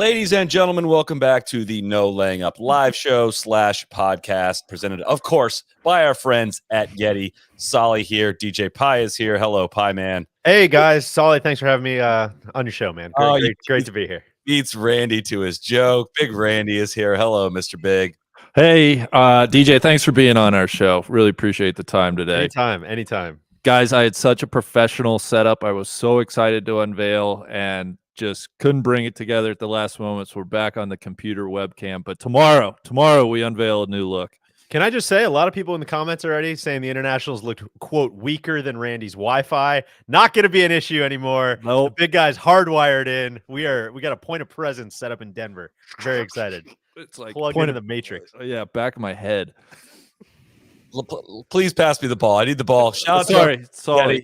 Ladies and gentlemen, welcome back to the No Laying Up live show / podcast presented, of course, by our friends at Yeti. Solly here. DJ Pie is here. Hello, Pie Man. Hey, guys. Solly, thanks for having me on your show, man. Great to be here. Beats Randy to his joke. Big Randy is here. Hello, Mr. Big. Hey, DJ, thanks for being on our show. Really appreciate the time today. Anytime. Guys, I had such a professional setup. I was so excited to unveil and just couldn't bring it together at the last moment. So we're back on the computer webcam. But tomorrow we unveil a new look. Can I just say, a lot of people in the comments already saying the internationals looked, quote, weaker than Randy's Wi-Fi. Not going to be an issue anymore. Nope. The big guy's hardwired in. We got a point of presence set up in Denver. Very excited. It's like plug into the matrix. Yeah, back of my head. Please pass me the ball. I need the ball. Sorry.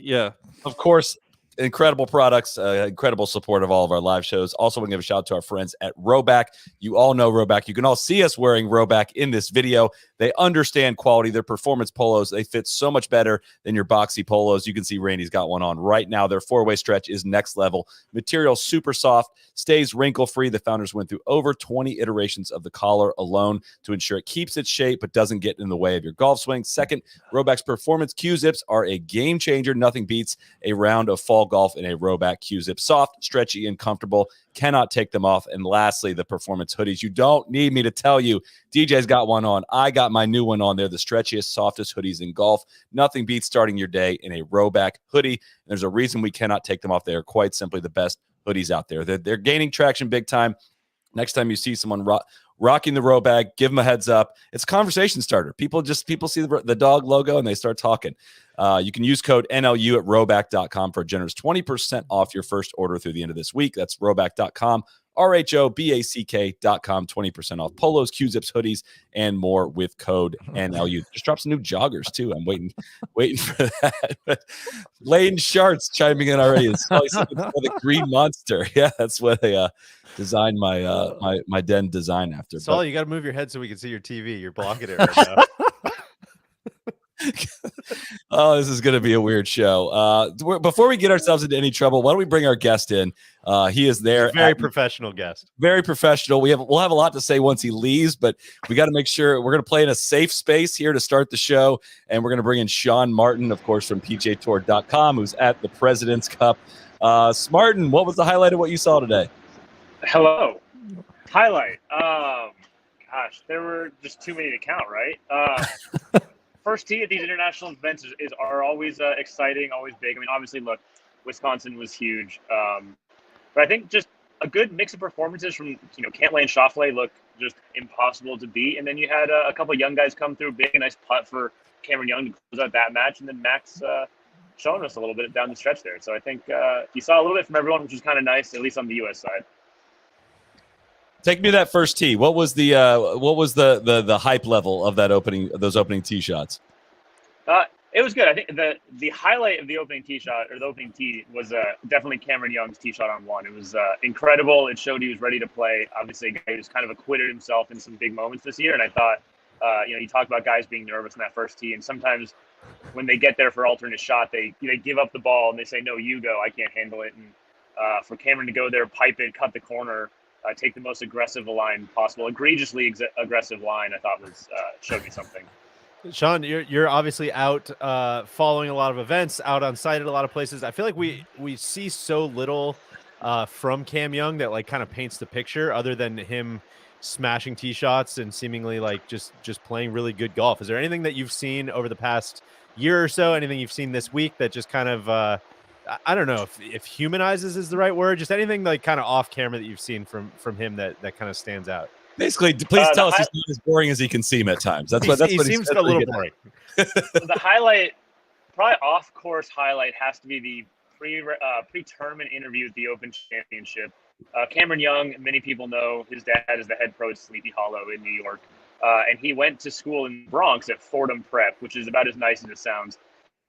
Yeah. Of course, incredible products, incredible support of all of our live shows. Also, we can give a shout out to our friends at Roback. You all know Roback. You can all see us wearing Roback in this video. They understand quality. Their performance polos, they fit so much better than your boxy polos. You can see Randy's got one on right now. Their 4-way stretch is next level. Material super soft, stays wrinkle-free. The founders went through over 20 iterations of the collar alone to ensure it keeps its shape but doesn't get in the way of your golf swing. Second, Roback's performance Q-zips are a game changer. Nothing beats a round of fall golf in a Roback Q-zip. Soft, stretchy, and comfortable. Cannot take them off. And lastly, the performance hoodies. You don't need me to tell you. DJ's got one on. I got my new one on. They're the stretchiest, softest hoodies in golf. Nothing beats starting your day in a Roback hoodie. And there's a reason we cannot take them off. They are quite simply the best hoodies out there. They're gaining traction big time. Next time you see someone rocking the Roback, give them a heads up. It's a conversation starter. People see the dog logo and they start talking. You can use code NLU at roback.com for a generous 20% off your first order through the end of this week. That's roback.com, RHOBACK.com, 20% off polos, Q-zips, hoodies, and more with code NLU. Just dropped some new joggers too. I'm waiting for that. Lane Sharts chiming in already. It's the Green Monster. Yeah, that's what they designed my den design after. Saul, you got to move your head so we can see your TV. You're blocking it right now. Oh, this is going to be a weird show. Before we get ourselves into any trouble, why don't we bring our guest in? He is there. Very professional guest. Very professional. We'll have a lot to say once he leaves, but we got to make sure we're going to play in a safe space here to start the show. And we're going to bring in Sean Martin, of course, from PGAtour.com, who's at the President's Cup. Smartin, what was the highlight of what you saw today? Hello. Highlight. Gosh, there were just too many to count, right? First tee at these international events are always exciting, always big. I mean, obviously, look, Wisconsin was huge. But I think just a good mix of performances from, Cantlay and Schauffele looked just impossible to beat. And then you had a couple of young guys come through, big, a nice putt for Cameron Young to close out that match. And then Max showing us a little bit down the stretch there. So I think you saw a little bit from everyone, which was kind of nice, at least on the U.S. side. Take me to that first tee. What was the hype level of those opening tee shots? It was good. I think the highlight of the opening tee shot, or the opening tee, was definitely Cameron Young's tee shot on one. It was incredible. It showed he was ready to play. Obviously, a guy who's kind of acquitted himself in some big moments this year. And I thought, you talk about guys being nervous in that first tee, and sometimes when they get there for alternate shot, they give up the ball and they say, "No, you go. I can't handle it." And for Cameron to go there, pipe it, cut the corner, take the most aggressive line possible, egregiously aggressive line, I thought showed me something. Sean, you're obviously out following a lot of events, out on site at a lot of places. I feel like we see so little from Cam Young that kind of paints the picture, other than him smashing tee shots and seemingly just playing really good golf. Is there anything that you've seen over the past year or so, anything you've seen this week that just kind of I don't know if humanizes is the right word, just anything kind of off camera that you've seen from him that kind of stands out? Basically, please tell us he's not as boring as he can seem at times. He seems a little boring. The highlight, probably off-course highlight, has to be the pre-tournament interview at the Open Championship. Cameron Young, many people know, his dad is the head pro at Sleepy Hollow in New York. And he went to school in the Bronx at Fordham Prep, which is about as nice as it sounds.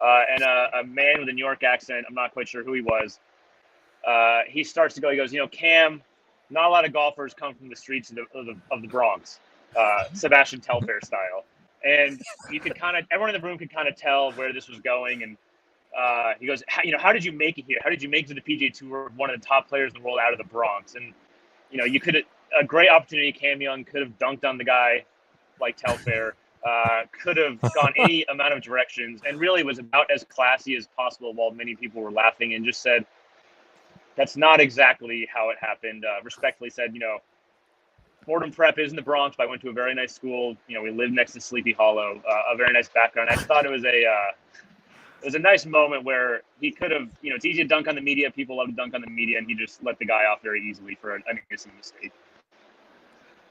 And a man with a New York accent, I'm not quite sure who he was, he starts to go, he goes, Cam, not a lot of golfers come from the streets of the Bronx, Sebastian Telfair style. And you could everyone in the room could kind of tell where this was going. And he goes, how did you make it here? How did you make it to the PGA Tour, one of the top players in the world, out of the Bronx? And you know, a great opportunity. Cam Young could have dunked on the guy like Telfair, could have gone any amount of directions, and really was about as classy as possible while many people were laughing, and just said, that's not exactly how it happened. Respectfully said, you know, Fordham Prep is in the Bronx, but I went to a very nice school. You know, we lived next to Sleepy Hollow, a very nice background. I just thought it was a nice moment where he could have, you know, it's easy to dunk on the media. People love to dunk on the media, and he just let the guy off very easily for an innocent mistake.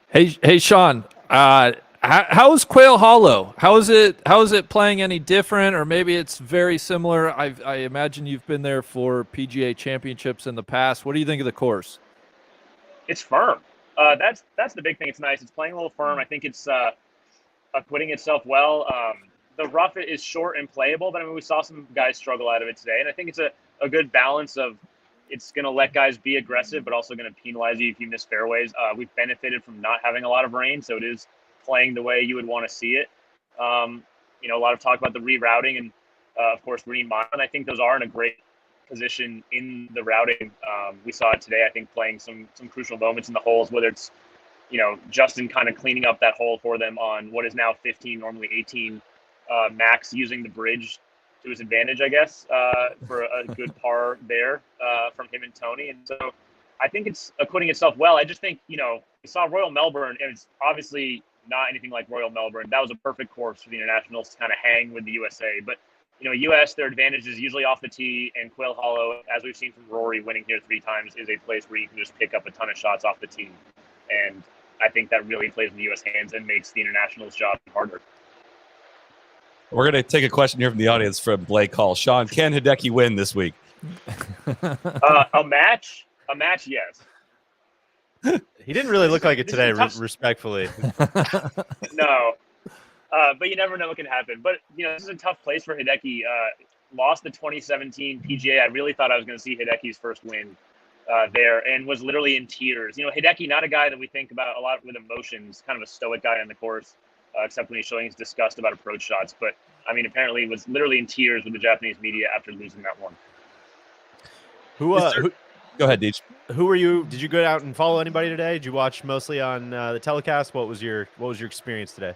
Hey, Sean. How is Quail Hollow? How is it playing any different, or maybe it's very similar? I imagine you've been there for PGA championships in the past. What do you think of the course? It's firm. That's the big thing. It's nice. It's playing a little firm. I think it's acquitting itself well. The rough is short and playable, but I mean, we saw some guys struggle out of it today, and I think it's a good balance of, it's going to let guys be aggressive, but also going to penalize you if you miss fairways. We've benefited from not having a lot of rain, so it is playing the way you would want to see it. You know, a lot of talk about the rerouting and, of course, green mile, and I think those are in a great position in the routing. We saw it today, I think, playing some crucial moments in the holes, whether it's, you know, Justin kind of cleaning up that hole for them on what is now 15, normally 18, Max using the bridge to his advantage, I guess, for a good par there from him and Tony. And so I think it's acquitting itself well. I just think, you know, we saw Royal Melbourne, and it's obviously not anything like Royal Melbourne. That was a perfect course for the Internationals to kind of hang with the USA. But, you know, US, their advantage is usually off the tee, and Quail Hollow, as we've seen from Rory winning here 3 times, is a place where you can just pick up a ton of shots off the tee. And I think that really plays in the US hands and makes the Internationals' job harder. We're going to take a question here from the audience from Blake Hall. Sean, can Hideki win this week? A match, yes. He didn't really look like it today, respectfully. No. But you never know what can happen. But, you know, this is a tough place for Hideki. Lost the 2017 PGA. I really thought I was going to see Hideki's first win there, and was literally in tears. You know, Hideki, not a guy that we think about a lot with emotions, kind of a stoic guy on the course, except when he's showing his disgust about approach shots. But, I mean, apparently he was literally in tears with the Japanese media after losing that one. Who Go ahead, Deej. who were you? Did you go out and follow anybody today? Did you watch mostly on the telecast? What was your experience today?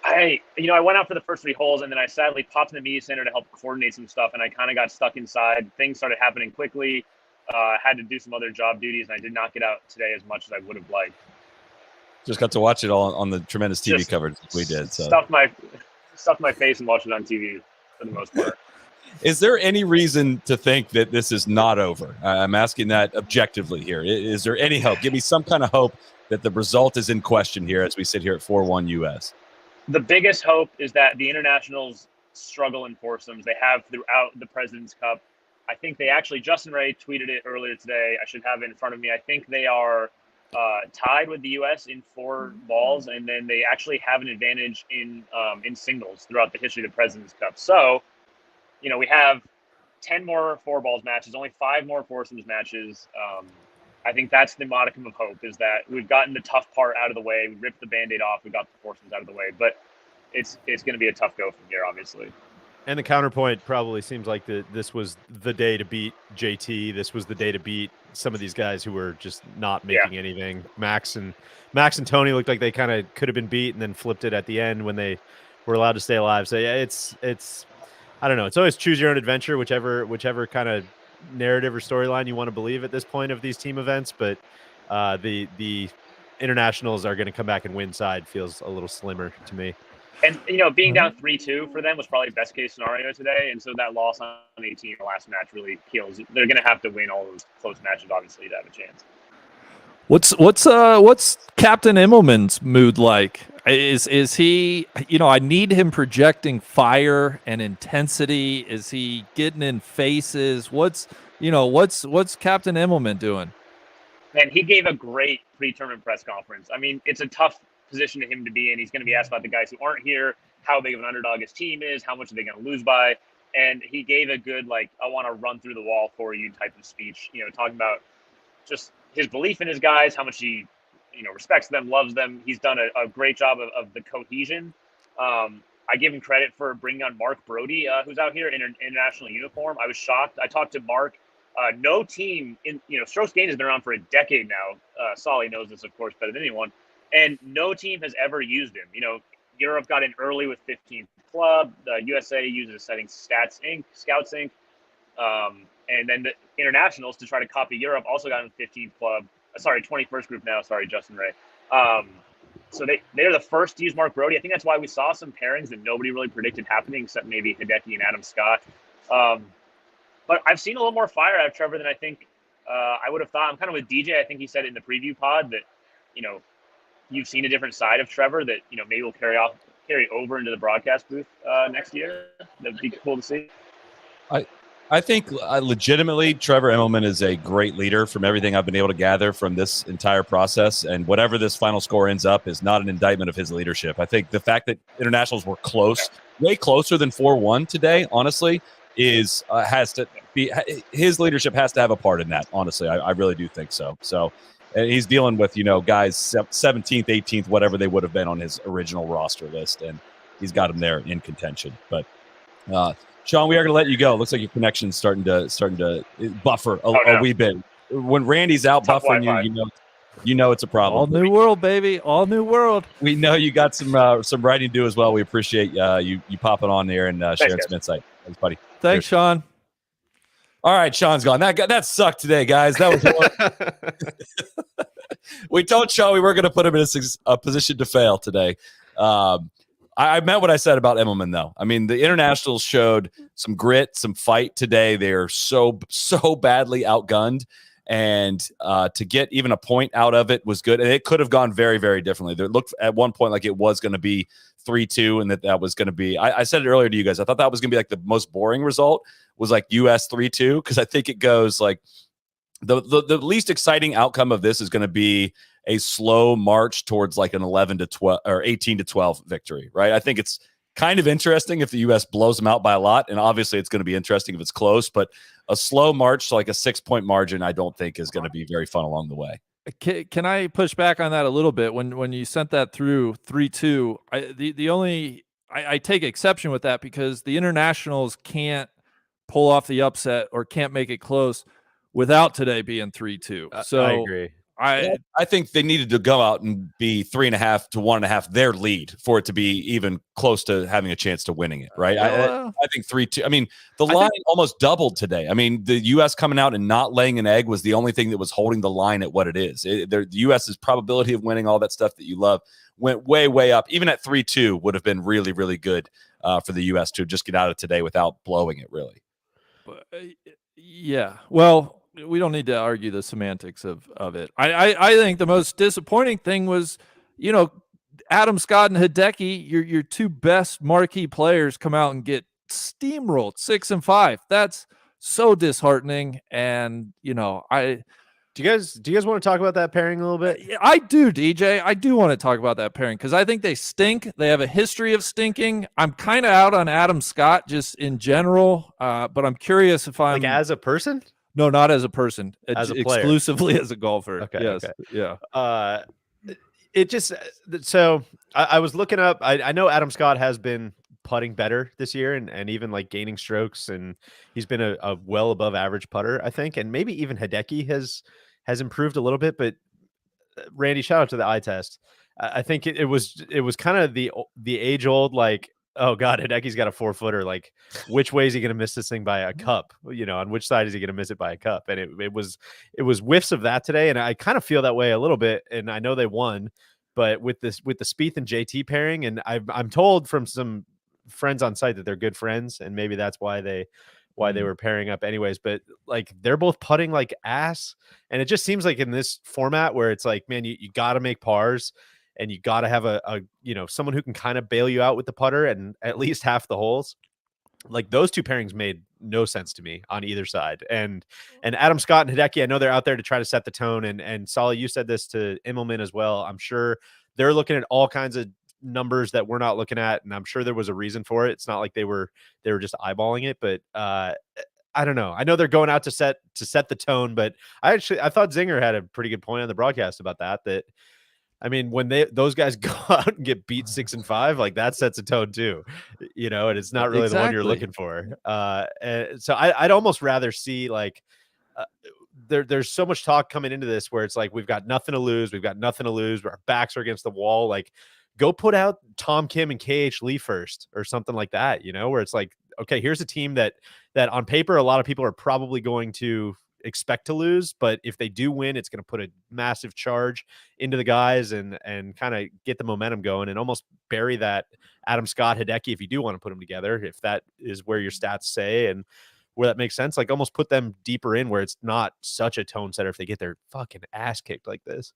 I went out for the first 3 holes, and then I sadly popped in the media center to help coordinate some stuff, and I kind of got stuck inside. Things started happening quickly. Had to do some other job duties, and I did not get out today as much as I would have liked. Just got to watch it all on the tremendous TV coverage we did. So stuffed my face and watched it on TV for the most part. Is there any reason to think that this is not over? I'm asking that objectively here. Is there any hope? Give me some kind of hope that the result is in question here as we sit here at 4-1 US. The biggest hope is that the Internationals struggle in foursomes. They have throughout the President's Cup. I think they actually, Justin Ray tweeted it earlier today. I should have it in front of me. I think they are tied with the U.S. in 4 balls, and then they actually have an advantage in singles throughout the history of the President's Cup. So, you know, we have 10 more 4 balls matches, only 5 more foursomes matches. I think that's the modicum of hope, is that we've gotten the tough part out of the way. We ripped the Band-Aid off. We got the foursomes out of the way. But it's going to be a tough go from here, obviously. And the counterpoint probably seems like this was the day to beat JT. This was the day to beat some of these guys who were just not making anything. Max and Tony looked like they kind of could have been beat and then flipped it at the end when they were allowed to stay alive. So yeah, it's I don't know. It's always choose your own adventure, whichever kind of narrative or storyline you want to believe at this point of these team events. But the Internationals are going to come back and win side feels a little slimmer to me. And, you know, being down 3-2 for them was probably best case scenario today. And so that loss on 18 in the last match really kills. They're going to have to win all those close matches, obviously, to have a chance. What's Captain Immelman's mood like? Is he, you know, I need him projecting fire and intensity. Is he getting in faces? What's Captain Immelman doing? And he gave a great pre-tournament press conference. I mean, it's a tough position to him to be in. He's going to be asked about the guys who aren't here, how big of an underdog his team is, how much are they going to lose by. And he gave a good, like, I want to run through the wall for you type of speech, you know, talking about just his belief in his guys, how much he, you know, respects them, loves them. He's done a great job of the cohesion. I give him credit for bringing on Mark Brody, who's out here in an international uniform. I was shocked. I talked to Mark No team in strokes gained has been around for a decade now. Solly knows this, of course, better than anyone, and no team has ever used him. Europe got in early with 15th club. The USA uses setting Scouts Inc. And then the internationals, to try to copy Europe, also got in 15th club. 21st group now. Sorry, Justin Ray. So they're the first to use Mark Brody. I think that's why we saw some pairings that nobody really predicted happening, except maybe Hideki and Adam Scott. But I've seen a little more fire out of Trevor than I think I would have thought. I'm kind of with DJ. I think he said in the preview pod that, you've seen a different side of Trevor that, maybe will carry over into the broadcast booth next year. That'd be cool to see. I think legitimately Trevor Immelman is a great leader from everything I've been able to gather from this entire process. And whatever this final score ends up is not an indictment of his leadership. I think the fact that internationals were close, way closer than 4-1 today, honestly, has to be his leadership has to have a part in that. Honestly, I really do think so. So he's dealing with, guys 17th, 18th, whatever they would have been on his original roster list. And he's got them there in contention. But Sean, we are going to let you go. It looks like your connection's starting to buffer a wee bit. When Randy's out buffering you know it's a problem. All new world, baby. All new world. We know you got some writing to do as well. We appreciate you popping on there and sharing some insight. Thanks, buddy. Thanks, Sean. All right, Sean's gone. That sucked today, guys. That was we told Sean we were going to put him in a position to fail today. I meant what I said about Immelman, though. I mean, the internationals showed some grit, some fight today. They're so badly outgunned, and to get even a point out of it was good. And it could have gone very, very differently. It looked at one point like it was going to be 3-2, and that was going to be. I said it earlier to you guys. I thought that was going to be like the most boring result was like US 3-2, because I think it goes like the least exciting outcome of this is going to be a slow march towards like an 11-12 or 18-12 victory, right? I think it's kind of interesting if the U.S. blows them out by a lot, and obviously it's going to be interesting if it's close, but a slow march to like a 6-point margin, I don't think is going to be very fun along the way. Can I push back on that a little bit? When you sent that through 3-2, I take exception with that because the internationals can't pull off the upset or can't make it close without today being 3-2. So I agree. I think they needed to go out and be 3.5 to 1.5 their lead for it to be even close to having a chance to winning it, right? I think 3-2. I mean, the line almost doubled today. I mean, the U.S. coming out and not laying an egg was the only thing that was holding the line at what it is. The U.S.'s probability of winning, all that stuff that you love, went way, way up. Even at 3-2 would have been really, really good for the U.S. to just get out of today without blowing it, really. Yeah. Well, we don't need to argue the semantics of it. I think the most disappointing thing was, Adam Scott and Hideki, your two best marquee players, come out and get steamrolled 6-5. That's so disheartening. And do you guys want to talk about that pairing a little bit? I do, DJ. I do want to talk about that pairing because I think they stink. They have a history of stinking. I'm kind of out on Adam Scott just in general, but I'm curious if I'm as a person. No, not as a person. As a player. Exclusively as a golfer. Okay. Yes. Okay. Yeah. It just so I was looking up. I know Adam Scott has been putting better this year and even like gaining strokes, and he's been a well above average putter, I think, and maybe even Hideki has improved a little bit. But Randy, shout out to the eye test. I think it was kind of the age old like, oh God, Hideki's got a 4-footer. Like, which way is he going to miss this thing by a cup? On which side is he going to miss it by a cup? And it was whiffs of that today. And I kind of feel that way a little bit. And I know they won, but with the Spieth and JT pairing, and I'm told from some friends on site that they're good friends, and maybe that's why they were pairing up anyways. But like, they're both putting like ass, and it just seems like in this format where it's like, man, you got to make pars. And you got to have a someone who can kind of bail you out with the putter and at least half the holes. Like, those two pairings made no sense to me on either side. And Adam Scott and Hideki, I know they're out there to try to set the tone. And Solly, you said this to Immelman as well. I'm sure they're looking at all kinds of numbers that we're not looking at, and I'm sure there was a reason for it. It's not like they were just eyeballing it, but I don't know. I know they're going out to set the tone, but I thought Zinger had a pretty good point on the broadcast about that. I mean, when those guys go out and get beat 6-5, like, that sets a tone too, and it's not really the one you're looking for. So I'd almost rather see like there's so much talk coming into this where it's like we've got nothing to lose, our backs are against the wall. Like, go put out Tom Kim and KH Lee first or something like that, where it's like, okay, here's a team that on paper a lot of people are probably going to expect to lose, but if they do win, it's going to put a massive charge into the guys and kind of get the momentum going and almost bury that Adam Scott Hideki if you do want to put them together, if that is where your stats say and where that makes sense, like almost put them deeper in where it's not such a tone setter if they get their fucking ass kicked like this.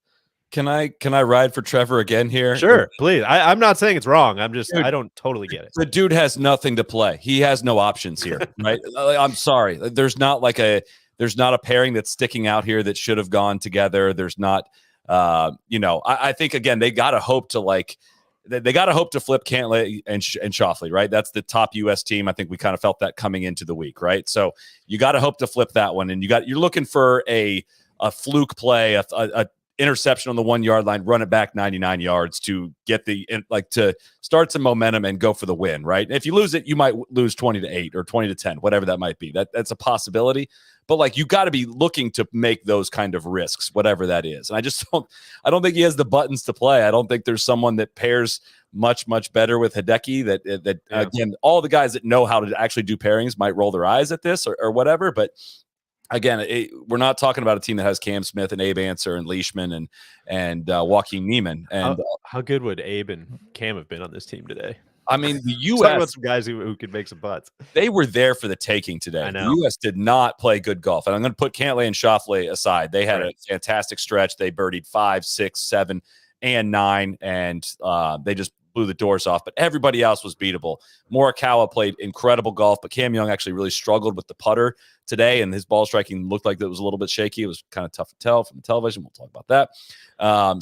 Can I ride for Trevor again here? Sure, please. I'm not saying it's wrong. I'm just, Dude, I don't totally get it. The dude has nothing to play. He has no options here, right? I'm sorry. There's not a pairing that's sticking out here that should have gone together. There's not, I think again, they got to hope to flip Cantlay and Schauffele, right? That's the top U.S. team. I think we kind of felt that coming into the week, right? So you got to hope to flip that one. And you're looking for a fluke play, a interception on the 1 yard line, run it back 99 yards to get to start some momentum and go for the win, right? If you lose it, you might lose 20-8 or 20-10, whatever that might be. That's a possibility. But like, you got to be looking to make those kind of risks, whatever that is. And I don't think he has the buttons to play. I don't think there's someone that pairs much better with Hideki that again, all the guys that know how to actually do pairings might roll their eyes at this or whatever. But again, we're not talking about a team that has Cam Smith and Abe Answer and Leishman and Joaquin Neiman. And how good would Abe and Cam have been on this team today? I mean, the U.S. Talk about some guys who could make some butts. They were there for the taking today. I know. The U.S. did not play good golf. And I'm going to put Cantlay and Schauffele aside. They had a fantastic stretch. They birdied 5, 6, 7, and 9, and they just blew the doors off. But everybody else was beatable. Morikawa played incredible golf, but Cam Young actually really struggled with the putter today, and his ball striking looked like it was a little bit shaky. It was kind of tough to tell from the television. We'll talk about that.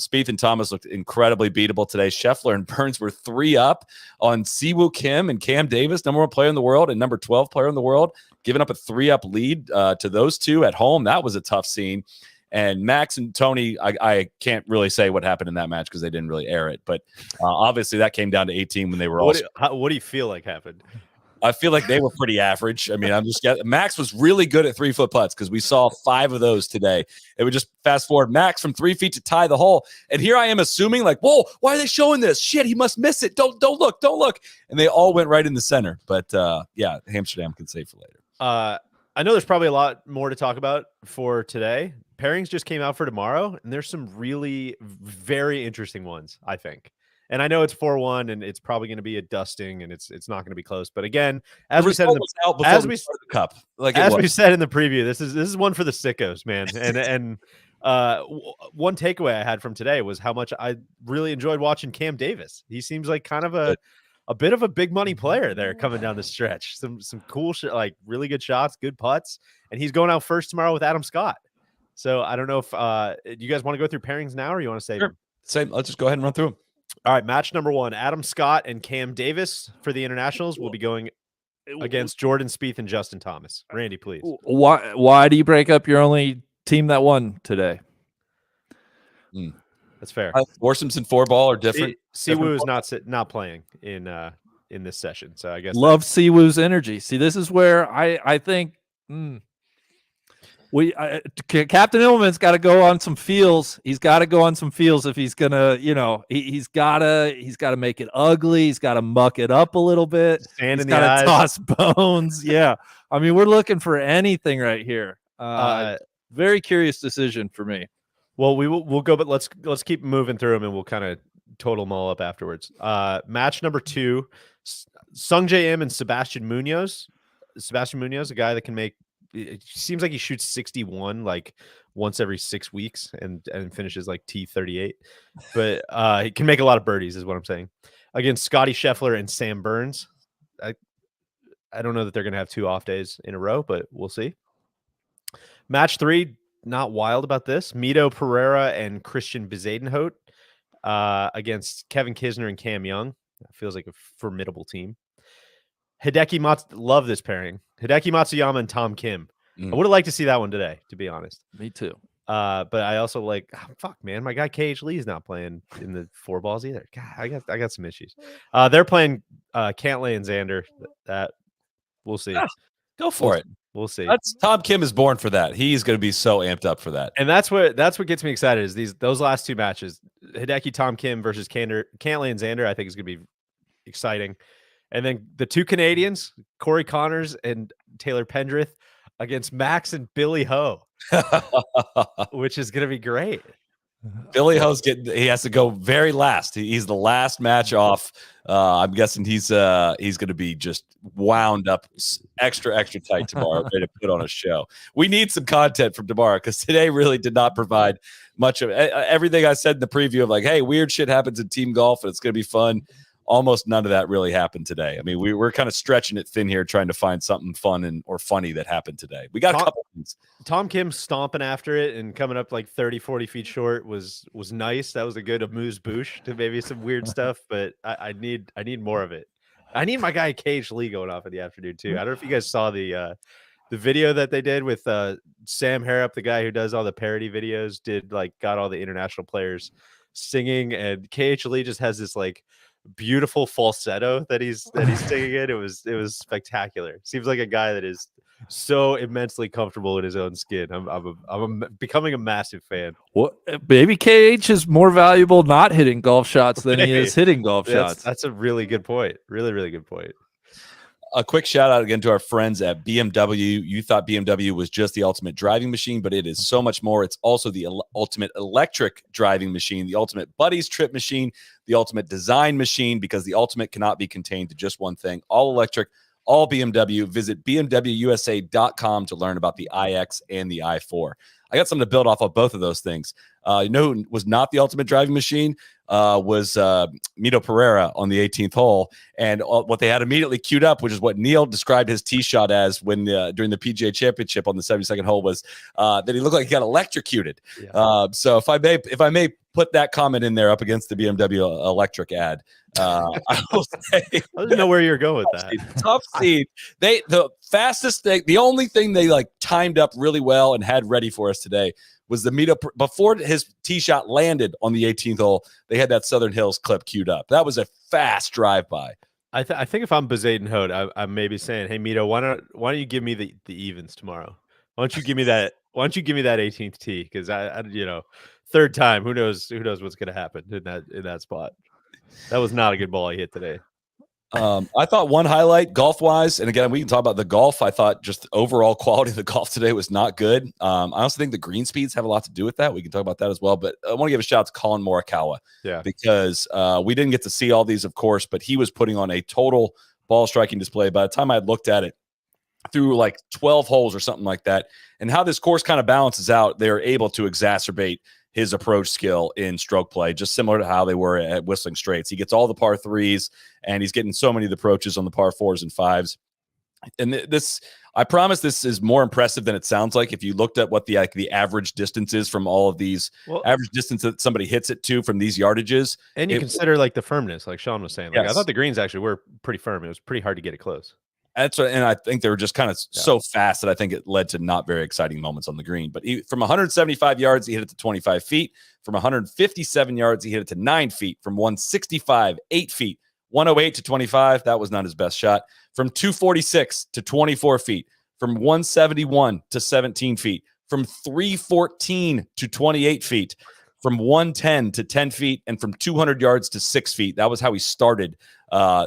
Spieth and Thomas looked incredibly beatable today. Scheffler and Burns were 3 up on Siwoo Kim and Cam Davis, number 1 player in the world and number 12 player in the world, giving up a 3-up lead to those two at home. That was a tough scene. And Max and Tony, I can't really say what happened in that match because they didn't really air it. But obviously that came down to 18 when they were all. What do you feel like happened? I feel like they were pretty average. I mean, Max was really good at 3-foot putts because we saw 5 of those today. It would just fast forward Max from 3 feet to tie the hole. And here I am assuming like, whoa, why are they showing this? Shit, he must miss it. Don't look. And they all went right in the center. But yeah, Amsterdam can save for later. I know there's probably a lot more to talk about for today. Pairings just came out for tomorrow, and there's some really very interesting ones, I think. And I know it's 4-1, and it's probably going to be a dusting, and it's not going to be close. But again, as we said in the cup, we said in the preview, this is one for the sickos, man. And one takeaway I had from today was how much I really enjoyed watching Cam Davis. He seems like kind of a bit of a big money player there coming down the stretch. Some cool shit, like really good shots, good putts, and he's going out first tomorrow with Adam Scott. So I don't know if you guys want to go through pairings now, or you want to save them? Same. Let's just go ahead and run through them. All right, match number 1, Adam Scott and Cam Davis for the internationals will be going against Jordan Spieth and Justin Thomas. Randy, please. Why do you break up your only team that won today? That's fair. Foursomes and 4-ball are different. Siwoo is not playing in this session, so I guess love Siwoo's energy. See, this is where I think Captain Illman's got to go on some feels. He's got to go on some feels if he's gonna, he's gotta make it ugly. He's got to muck it up a little bit. Sand he's in the eyes. Toss bones. Yeah, I mean, we're looking for anything right here. Very curious decision for me. Well, we'll go, but let's keep moving through them, and we'll kind of total them all up afterwards. Match number 2, Sung Jae Im and Sebastian Munoz. Sebastian Munoz, a guy that can make. It seems like he shoots 61 like once every 6 weeks and finishes like T38, but he can make a lot of birdies, is what I'm saying. Against Scotty Scheffler and Sam Burns, I don't know that they're going to have 2 off days in a row, but we'll see. Match 3, not wild about this. Mito Pereira and Christian Bezadenhout against Kevin Kisner and Cam Young. That feels like a formidable team. Love this pairing. Hideki Matsuyama and Tom Kim. I would have liked to see that one today, to be honest. Me too. But I also fuck, man. My guy KH Lee is not playing in the 4 balls either. God, I got some issues. They're playing Cantlay and Xander. That we'll see. Yeah, go for it. We'll see. That's Tom Kim is born for that. He's going to be so amped up for that. And that's what gets me excited is those last two matches. Hideki Tom Kim versus Cantley and Xander, I think is going to be exciting. And then the two Canadians, Corey Connors and Taylor Pendrith, against Max and Billy Ho, which is going to be great. Billy Ho's he has to go very last. He's the last match off. I'm guessing he's going to be just wound up extra tight tomorrow, ready to put on a show. We need some content from tomorrow because today really did not provide much of everything I said in the preview of like, hey, weird shit happens in team golf and it's going to be fun. Almost none of that really happened today. I mean, we're kind of stretching it thin here, trying to find something fun or funny that happened today. We got a couple things. Tom Kim stomping after it and coming up like 30, 40 feet short was nice. That was a good amuse-bouche to maybe some weird stuff, but I need more of it. I need my guy Cage Lee going off in the afternoon too. I don't know if you guys saw the video that they did with Sam Harrop, the guy who does all the parody videos, got all the international players singing, and KH Lee just has this like beautiful falsetto that he's singing in. It was spectacular. Seems like a guy that is so immensely comfortable in his own skin. I'm becoming a massive fan. Well, maybe KH is more valuable not hitting golf shots than he is hitting golf shots. That's a really good point. Really, really good point. A quick shout out again to our friends at BMW. You thought BMW was just the ultimate driving machine, but it is so much more. It's also the ultimate electric driving machine, the ultimate buddies trip machine, the ultimate design machine, because the ultimate cannot be contained to just one thing. All electric, all BMW. Visit BMWUSA.com to learn about the iX and the i4. I got something to build off of both of those things. Who was not the ultimate driving machine was Mito Pereira on the 18th hole. And what they had immediately queued up, which is what Neil described his tee shot as when during the PGA Championship on the 72nd hole, was that he looked like he got electrocuted. Yeah. So if I may put that comment in there up against the BMW electric ad, I will say, I don't know where you're going with that. Tough seed. The fastest thing, the only thing they timed up really well and had ready for us today was the meetup before his tee shot landed on the 18th hole. They had that Southern Hills clip queued up. That was a fast drive by. I think if I'm Bezaden Hood, I'm maybe saying, hey Mito, why don't you give me the evens tomorrow? Why don't you give me that 18th tee? Because I third time, who knows what's gonna happen in that spot. That was not a good ball he hit today. I thought one highlight golf-wise, and again, we can talk about the golf. I thought just the overall quality of the golf today was not good. I also think the green speeds have a lot to do with that. We can talk about that as well. But I want to give a shout out to Colin Morikawa, because we didn't get to see all these, of course, but he was putting on a total ball striking display. By the time I had looked at it through 12 holes or something like that, and how this course kind of balances out, they're able to exacerbate his approach skill in stroke play, just similar to how they were at Whistling Straits. He gets all the par threes, and he's getting so many of the approaches on the par fours and fives. And this, I promise, this is more impressive than it sounds like. If you looked at what the average distance is from all of these, average distance that somebody hits it to from these yardages, and you consider the firmness, like Sean was saying. I thought the greens actually were pretty firm. It was pretty hard to get it close. And I think they were just kind of so fast that I think it led to not very exciting moments on the green. But from 175 yards, he hit it to 25 feet. From 157 yards, he hit it to 9 feet. From 165, 8 feet. 108 to 25, that was not his best shot. From 246 to 24 feet. From 171 to 17 feet. From 314 to 28 feet. From 110 to 10 feet. And from 200 yards to 6 feet. That was how he started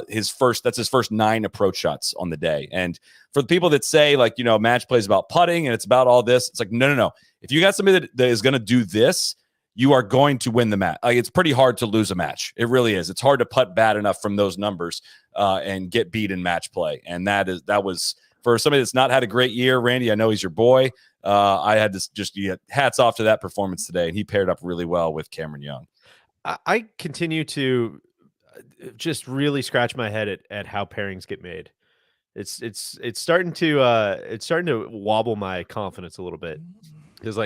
his first 9 approach shots on the day. And for the people that say match play is about putting and it's about all this, it's no. If you got somebody that is going to do this, you are going to win the match. It's pretty hard to lose a match. It really is. It's hard to putt bad enough from those numbers and get beat in match play. And that was for somebody that's not had a great year. Randy, I know he's your boy. I had this hats off to that performance today, and he paired up really well with Cameron Young. I continue to just really scratch my head at how pairings get made. It's starting to wobble my confidence a little bit. Because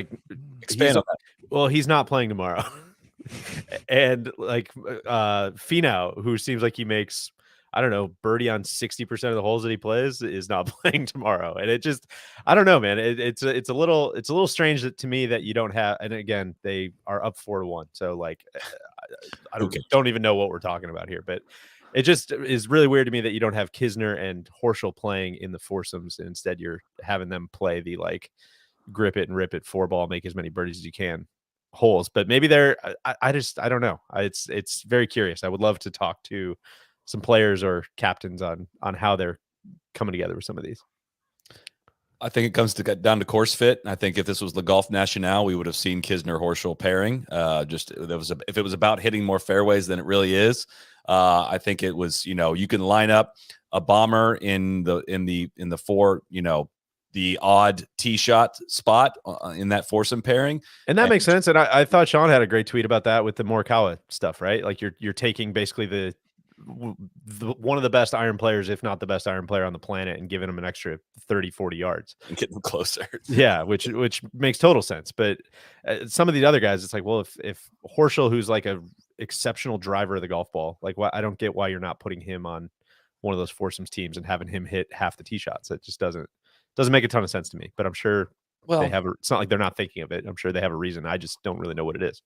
expand on that. Well, he's not playing tomorrow. And Finau, who seems like he makes, I don't know, birdie on 60% of the holes that he plays, is not playing tomorrow. And it just, I don't know, man. It's a little strange to me that you don't have. And again, they are up 4-1. So I don't even know what we're talking about here. But It just is really weird to me that you don't have Kisner and Horschel playing in the foursomes, and instead you're having them play the like grip it and rip it 4-ball, make as many birdies as you can holes. But maybe I don't know. It's very curious. I would love to talk to some players or captains on how they're coming together with some of these. I think it comes to get down to course fit. I think if this was the Golf National, we would have seen Kisner Horschel pairing. If it was about hitting more fairways than it really is. I think it was, you can line up a bomber in the four, the odd tee shot spot in that foursome pairing. And that makes sense. And I thought Sean had a great tweet about that with the Morikawa stuff, right? Like you're taking basically the one of the best iron players, if not the best iron player on the planet, and giving him an extra 30, 40 yards and getting them closer. Yeah, which makes total sense. But some of these other guys, it's like, well, if Horschel, who's like a exceptional driver of the golf ball, like I don't get why you're not putting him on one of those foursomes teams and having him hit half the tee shots. It just doesn't make a ton of sense to me. But I'm sure they have it's not like they're not thinking of it. I'm sure they have a reason. I just don't really know what it is.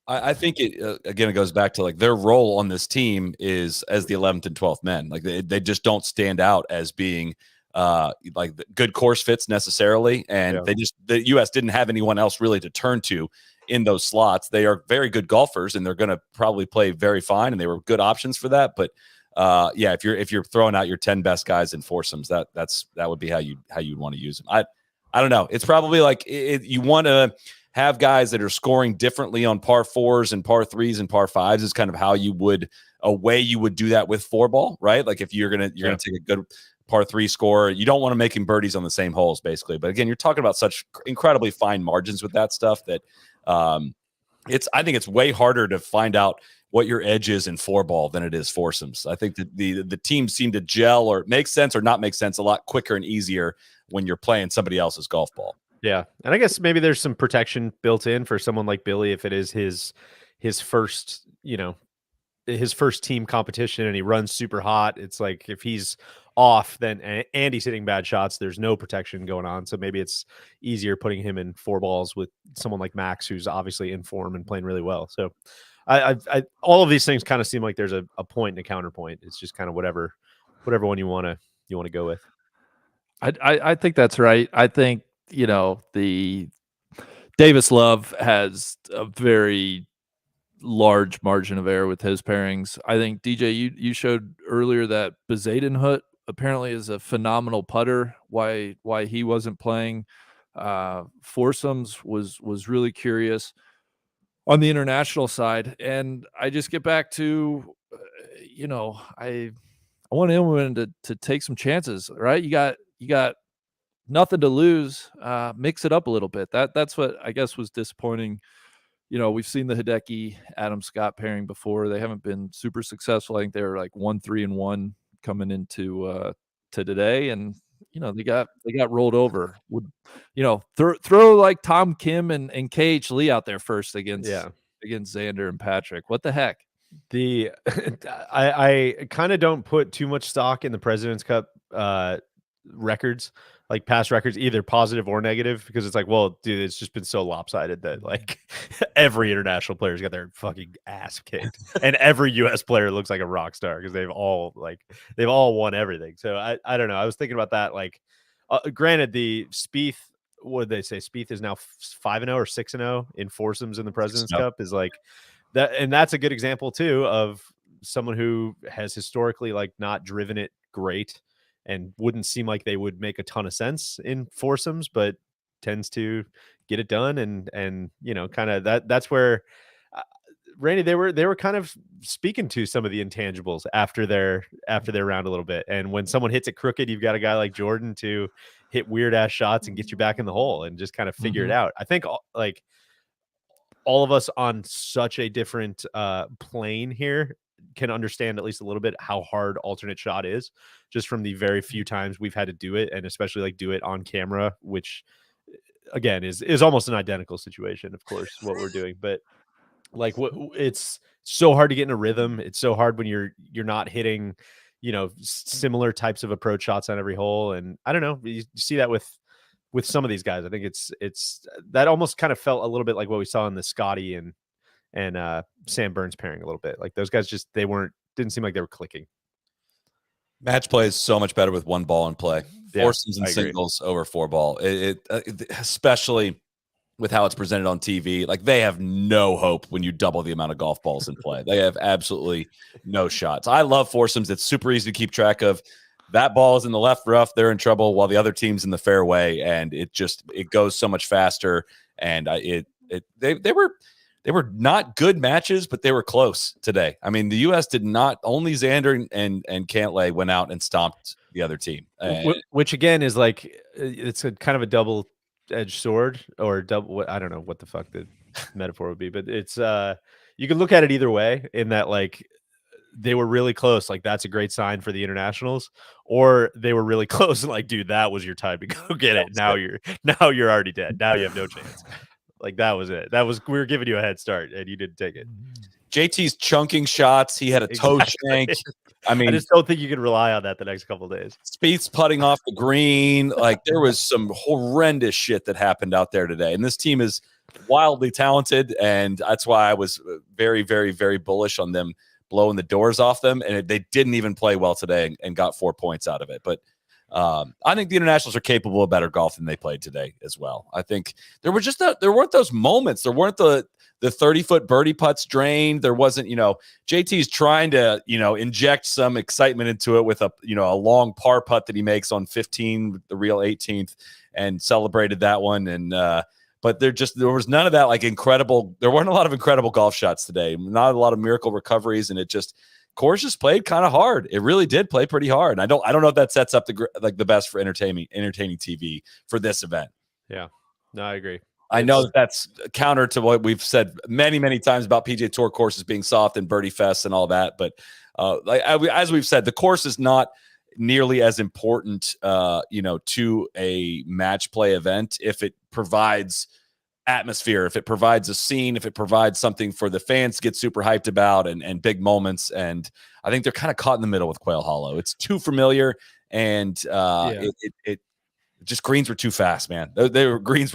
I think it goes back to like their role on this team is as the 11th and 12th men. Like they just don't stand out as being like good course fits necessarily, and the U.S. didn't have anyone else really to turn to in those slots. They are very good golfers, and they're going to probably play very fine, and they were good options for that. But if you're throwing out your 10 best guys in foursomes, that would be how you'd want to use them. I don't know. It's probably like you want to have guys that are scoring differently on par fours and par threes and par fives is kind of how you would do that with 4-ball, right? Like if you're gonna take a good par 3 score, you don't want to make him birdies on the same holes, basically. But again, you're talking about such incredibly fine margins with that stuff that I think it's way harder to find out what your edge is in 4-ball than it is foursomes. I think that the teams seem to gel or make sense or not make sense a lot quicker and easier when you're playing somebody else's golf ball. Yeah. And I guess maybe there's some protection built in for someone like Billy if it is his first, his first team competition and he runs super hot. It's like if he's off then and he's hitting bad shots, there's no protection going on. So maybe it's easier putting him in 4-balls with someone like Max, who's obviously in form and playing really well. So I all of these things kind of seem like there's a point and a counterpoint. It's just kind of whatever one you want to go with. I think that's right. I think, the Davis Love has a very large margin of error with his pairings. I think DJ, you showed earlier that Bezadenhut apparently is a phenomenal putter. Why he wasn't playing foursomes was really curious on the international side. And I just get back to, I want anyone to take some chances, right? You got nothing to lose. Mix it up a little bit. That's what I guess was disappointing. We've seen the Hideki Adam Scott pairing before. They haven't been super successful. I think they were like 1-3-1 coming into to today, and they got rolled over. Would throw like Tom Kim and KH Lee out there first against Xander and Patrick. What the heck? I kind of don't put too much stock in the President's Cup records, like past records, either positive or negative, because it's like, well, dude, it's just been so lopsided that like every international player's got their fucking ass kicked, and every U.S. player looks like a rock star because they've all won everything. So I don't know. I was thinking about that. Like, granted, the Spieth, what did they say? Spieth is now 5-0 or 6-0 in foursomes in the President's Cup is like that, and that's a good example too of someone who has historically like not driven it great and wouldn't seem like they would make a ton of sense in foursomes, but tends to get it done. And kind of that's where Randy, they were kind of speaking to some of the intangibles after their round a little bit. And when someone hits it crooked, you've got a guy like Jordan to hit weird ass shots and get you back in the hole and just kind of figure it out. I think like all of us on such a different plane here can understand at least a little bit how hard alternate shot is, just from the very few times we've had to do it, and especially like do it on camera, which again is almost an identical situation, of course, what we're doing. But like it's so hard to get in a rhythm. It's so hard when you're not hitting, similar types of approach shots on every hole. And I don't know, you see that with some of these guys. I think it's that almost kind of felt a little bit like what we saw in the Scotty and Sam Burns pairing a little bit. Like those guys just they weren't didn't seem like they were clicking. Match play is so much better with one ball in play. Yeah, Foursomes and singles over 4 ball. Especially with how it's presented on TV, like they have no hope when you double the amount of golf balls in play. They have absolutely no shots. I love foursomes. It's super easy to keep track of. That ball is in the left rough, they're in trouble, while the other team's in the fairway, and it goes so much faster. And they were not good matches, but they were close today. I mean, the U.S. did not. Only Xander and Cantlay went out and stomped the other team, which again is like it's a kind of a double-edged sword, or double. I don't know what the fuck the metaphor would be, but it's you can look at it either way. In that, like, they were really close, like that's a great sign for the internationals, or they were really close and like, dude, that was your time to go get it. Now you're already dead. Now you have no chance. Like that was it. We were giving you a head start and you didn't take it. JT's chunking shots. He had a toe shank. I mean, I just don't think you can rely on that the next couple of days. Spieth's putting off the green. Like there was some horrendous shit that happened out there today. And this team is wildly talented. And that's why I was very, very, very bullish on them blowing the doors off them. And they didn't even play well today and got 4 points out of it. But I think the internationals are capable of better golf than they played today as well. I think there weren't those moments. There weren't the 30-foot birdie putts drained. There wasn't, JT's trying to, inject some excitement into it with a long par putt that he makes on 15, the real 18th, and celebrated that one. And, but there was none of that like incredible. There weren't a lot of incredible golf shots today. Not a lot of miracle recoveries. And Coors just played kind of hard. It really did play pretty hard. And I don't know if that sets up the best for entertaining TV for this event. Yeah, no, I agree. I know that's counter to what we've said many, many times about PGA Tour courses being soft and birdie fests and all that. But as we've said, the course is not nearly as important, to a match play event if it provides atmosphere, if it provides a scene, if it provides something for the fans to get super hyped about and big moments. And I think they're kind of caught in the middle with Quail Hollow. It's too familiar, and it just greens were too fast, man. Greens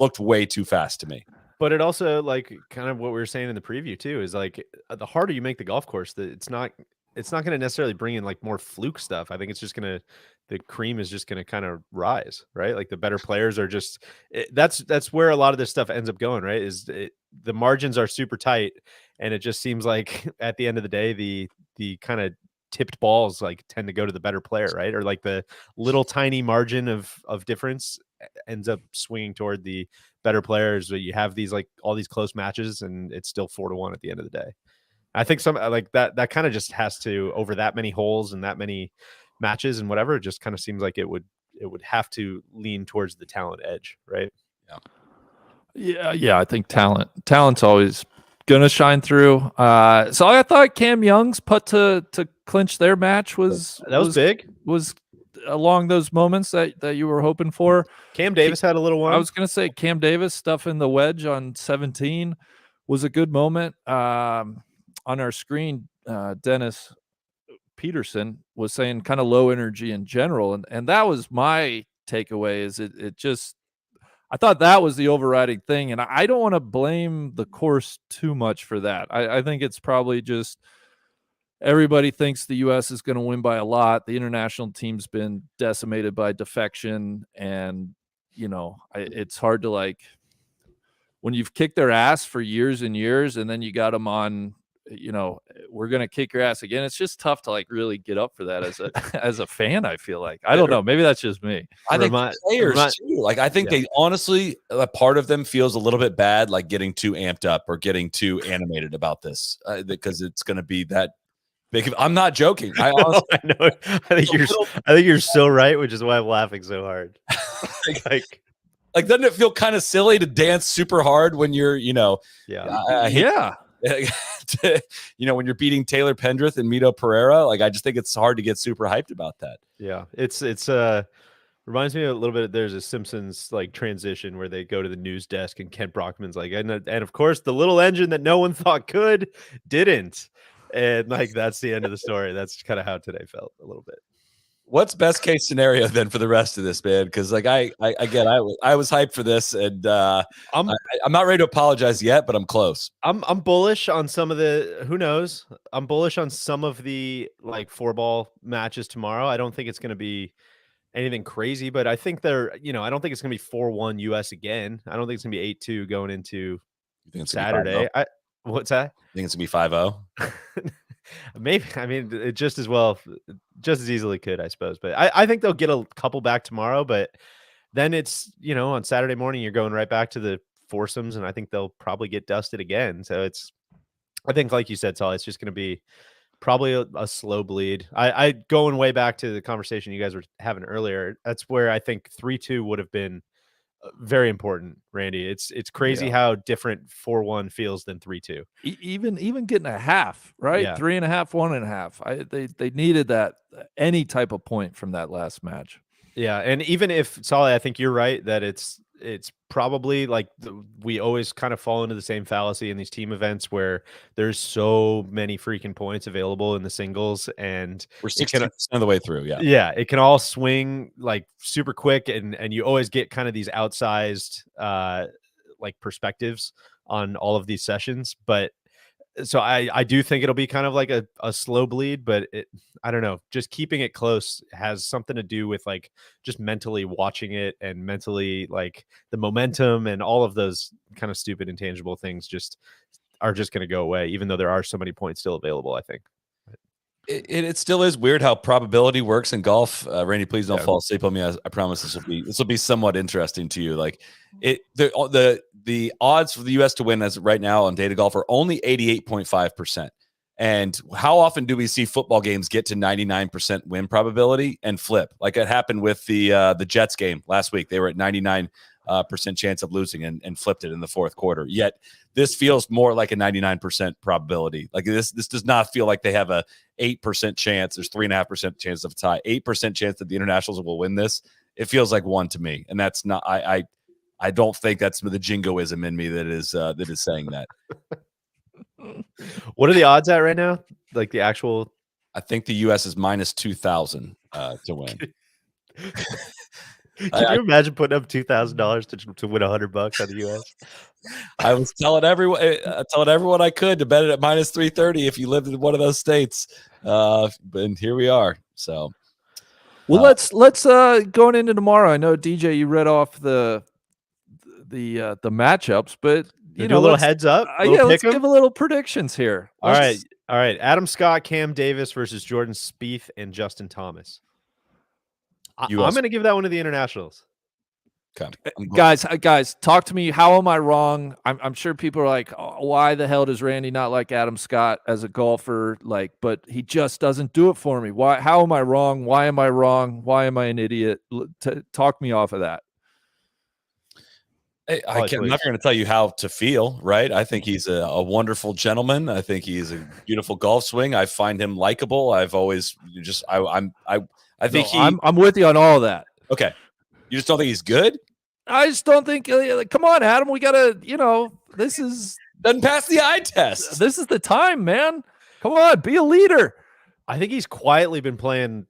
looked way too fast to me. But it also, like, kind of what we were saying in the preview too, is like the harder you make the golf course, it's not going to necessarily bring in like more fluke stuff. I think it's just the cream is just going to kind of rise, right? Like the better players are that's where a lot of this stuff ends up going, right? The margins are super tight, and it just seems like at the end of the day, the kind of tipped balls like tend to go to the better player, right? Or like the little tiny margin of difference ends up swinging toward the better players. But you have these like all these close matches, and it's still 4-1 at the end of the day. I think some like that kind of just has to, over that many holes and that many matches and whatever, it just kind of seems like it would have to lean towards the talent edge, right? Yeah. I think talent's always gonna shine through. So I thought Cam Young's putt to clinch their match was big. Was along those moments that you were hoping for. Cam Davis had a little one. I was gonna say Cam Davis stuffing the wedge on 17 was a good moment. On our screen, Dennis Peterson was saying kind of low energy in general, and that was my takeaway. Is it just, I thought that was the overriding thing, and I don't want to blame the course too much for that. I think it's probably just everybody thinks the U.S. is going to win by a lot. The international team's been decimated by defection, and it's hard to, like, when you've kicked their ass for years and years, and then you got them on, we're going to kick your ass again. It's just tough to like really get up for that as a fan. I feel like, I don't know, maybe that's just me. I think players too. Like, I think they honestly, a part of them feels a little bit bad, like getting too amped up or getting too animated about this, because it's going to be that big. I'm not joking. I honestly, I know. I think you're so right, which is why I'm laughing so hard. like, doesn't it feel kind of silly to dance super hard when you're, when you're beating Taylor Pendrith and Mito Pereira? Like, I just think it's hard to get super hyped about that. Yeah, it's reminds me a little bit. There's a Simpsons like transition where they go to the news desk and Kent Brockman's like, and of course the little engine that no one thought didn't, and like that's the end of the story. That's kind of how today felt a little bit. What's best case scenario then for the rest of this, man? Because like I was hyped for this, and I'm not ready to apologize yet, but I'm close. I'm bullish on some of the. Who knows? I'm bullish on some of the like 4-ball matches tomorrow. I don't think it's going to be anything crazy, but I think they're. I don't think it's going to be 4-1 US again. I don't think it's going to be 8-2 going into You think it's Saturday. What's that? I think it's gonna be 5-0. Maybe. I mean, it just as easily could, I suppose. But I think they'll get a couple back tomorrow. But then it's on Saturday morning you're going right back to the foursomes, and I think they'll probably get dusted again. So I think, like you said, Saul, it's just going to be probably a slow bleed. I going way back to the conversation you guys were having earlier. That's where I think 3-2 would have been very important, Randy. It's crazy how different 4-1 feels than 3-2. Even getting a half, right? Yeah. 3.5, 1.5. They needed that any type of point from that last match. Yeah, and even if Solly, I think you're right that it's probably like we always kind of fall into the same fallacy in these team events where there's so many freaking points available in the singles, and We're 60% of the way through. Yeah, it can all swing like super quick, and you always get kind of these outsized like perspectives on all of these sessions. But so I do think it'll be kind of like a slow bleed, but I don't know, just keeping it close has something to do with like just mentally watching it and mentally like the momentum and all of those kind of stupid intangible things are just going to go away, even though there are so many points still available, I think. It still is weird how probability works in golf. Randy, please don't fall asleep on me. I promise this will be somewhat interesting to you. Like the odds for the U.S. to win as right now on Data Golf are only 88.5%. And how often do we see football games get to 99% win probability and flip? Like it happened with the Jets game last week. They were at 99% chance of losing and flipped it in the fourth quarter. Yet this feels more like a 99% probability. Like this does not feel like they have a 8% chance. There's 3.5% chance of a tie. 8% chance that the internationals will win this. It feels like 1 to me, and that's not. I don't think that's the jingoism in me that is saying that. What are the odds at right now? Like the actual. I think the U.S. is minus 2,000 to win. Can you imagine putting up $2,000 to win $100 on the U.S.? I was telling everyone I could to bet it at minus 330 if you lived in one of those states, and here we are. So, well, let's going into tomorrow. I know DJ, you read off the matchups, but do a little heads up. Let's give a little predictions here. All right. Adam Scott, Cam Davis versus Jordan Spieth and Justin Thomas. I'm going to give that one to the internationals. Okay. Guys, talk to me. How am I wrong? I'm sure people are like, oh, why the hell does Randy not like Adam Scott as a golfer? Like, but he just doesn't do it for me. Why? How am I wrong? Why am I wrong? Why am I an idiot? Talk me off of that. I'm not going to tell you how to feel, right? I think he's a wonderful gentleman. I think he's a beautiful golf swing. I find him likable. I've always I think I'm with you on all of that. Okay. You just don't think he's good? I just don't think come on, Adam, we gotta, this is doesn't pass the eye test. This is the time, man. Come on, be a leader. I think he's quietly been playing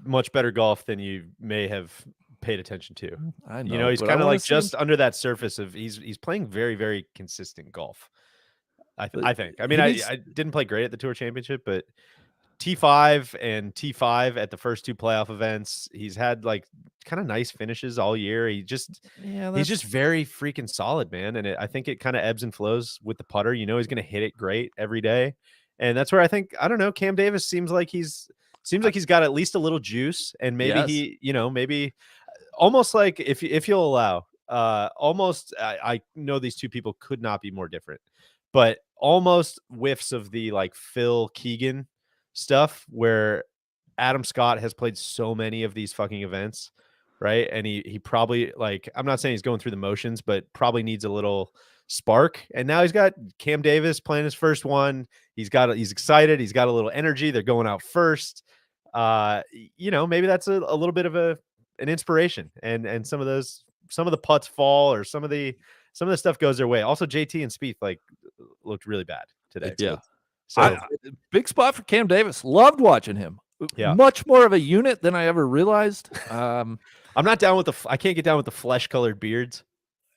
much better golf than you may have paid attention to. I know. He's kind of like just under that surface of he's playing very, very consistent golf. I think. I mean, I didn't play great at the Tour Championship, but T5 and T5 at the first 2 playoff events. He's had like kind of nice finishes all year. He's just very freaking solid, man. And I think it kind of ebbs and flows with the putter. He's going to hit it great every day. And that's where I think, I don't know, Cam Davis seems like he's got at least a little juice, and maybe maybe almost like if you'll allow, almost I know these two people could not be more different, but almost whiffs of the like Phil Keegan stuff where Adam Scott has played so many of these fucking events, right? And he probably, like, I'm not saying he's going through the motions, but probably needs a little spark. And now he's got Cam Davis playing his first one. He's excited. He's got a little energy. They're going out first. Maybe that's a little bit of an inspiration, and some of the putts fall, or some of the stuff goes their way. Also, JT and Spieth like looked really bad today. Yeah. So big spot for Cam Davis. Loved watching him. Yeah. much more of a unit than I ever realized. I'm not down with I can't get down with the flesh colored beards.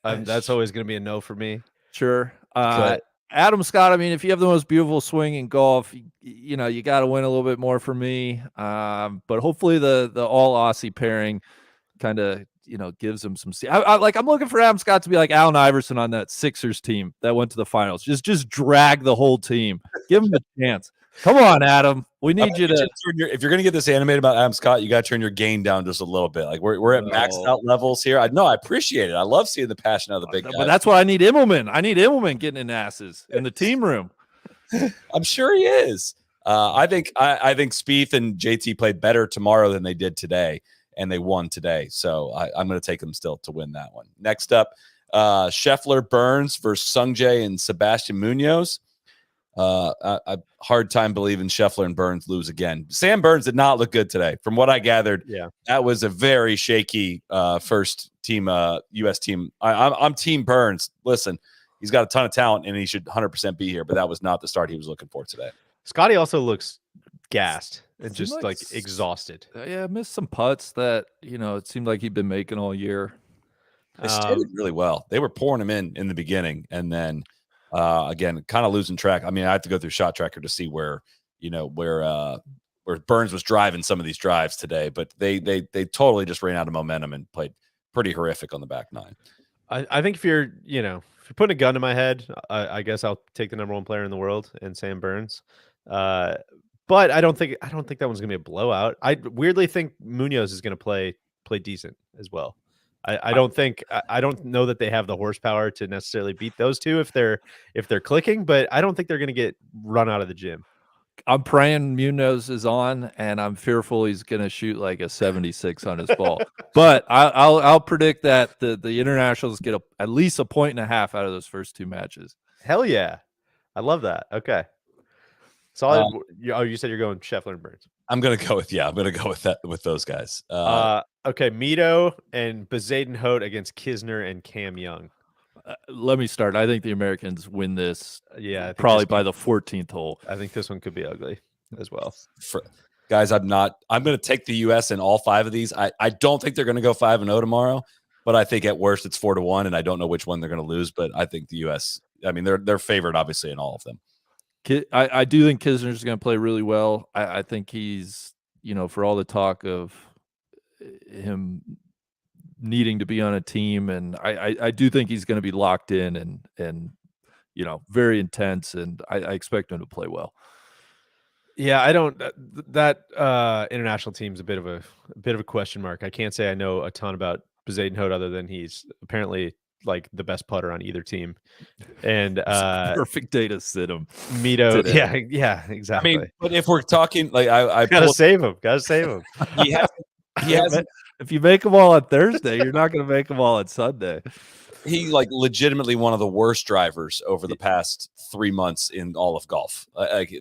That's always going to be a no for me. Sure. But Adam Scott, I mean, if you have the most beautiful swing in golf, you know, you got to win a little bit more for me. But hopefully the all Aussie pairing kind of, you know, gives him some. I'm looking for Adam Scott to be like Allen Iverson on that Sixers team that went to the finals. Just drag the whole team. Give him a chance. Come on, Adam. We need you to. If you're going to get this animated about Adam Scott, you got to turn your game down just a little bit. Like we're at maxed out levels here. I appreciate it. I love seeing the passion out of the big guys. But that's why I need Immelman. I need Immelman getting in asses in the team room. I'm sure he is. I think Spieth and JT played better tomorrow than they did today, and they won today. So I'm going to take them still to win that one. Next up, Scheffler Burns versus Sungjae and Sebastian Munoz. A hard time believing Scheffler and Burns lose again. Sam Burns did not look good today. From what I gathered, that was a very shaky first team U.S. team. I'm Team Burns. Listen, he's got a ton of talent, and he should 100% be here, but that was not the start he was looking for today. Scotty also looks gassed and just like exhausted. Yeah, missed some putts that, you know, it seemed like he'd been making all year. They started really well. They were pouring him in the beginning, and then again, kind of losing track. I mean, I have to go through Shot Tracker to see where Burns was driving some of these drives today, but they totally just ran out of momentum and played pretty horrific on the back nine. I think if you're putting a gun to my head, I guess I'll take the number one player in the world and Sam Burns. But I don't think that one's gonna be a blowout. I weirdly think Munoz is gonna play decent as well. I don't know that they have the horsepower to necessarily beat those two if they're clicking, but I don't think they're gonna get run out of the gym. I'm praying Munoz is on, and I'm fearful he's going to shoot like a 76 on his ball. But I'll predict that the internationals get at least 1.5 points out of those first two matches. Hell yeah, I love that. Okay, so you said you're going Scheffler and Burns. I'm gonna go with those guys. Okay, Mito and Bezaden-Hout against Kisner and Cam Young. Let me start. I think the Americans win this. Yeah, probably by the 14th hole. I think this one could be ugly as well. Guys, I'm going to take the U.S. in all 5 of these. I don't think they're going to go 5-0 tomorrow, but I think at worst it's 4-1, and I don't know which one they're going to lose. But I think the U.S. I mean, they're favored obviously in all of them. I do think Kisner's going to play really well. I think he's, you know, for all the talk of him needing to be on a team, and I do think he's going to be locked in and you know, very intense, and I expect him to play well. Yeah, I don't that international team's a bit of a question mark. I can't say I know a ton about Bezaden-Hout other than he's apparently like the best putter on either team. And perfect day to sit him. Mito, yeah, exactly. I mean, but if we're talking like I gotta save him. He has if you make them all on Thursday, you're not going to make them all on Sunday. He like legitimately one of the worst drivers over the past 3 months in all of golf.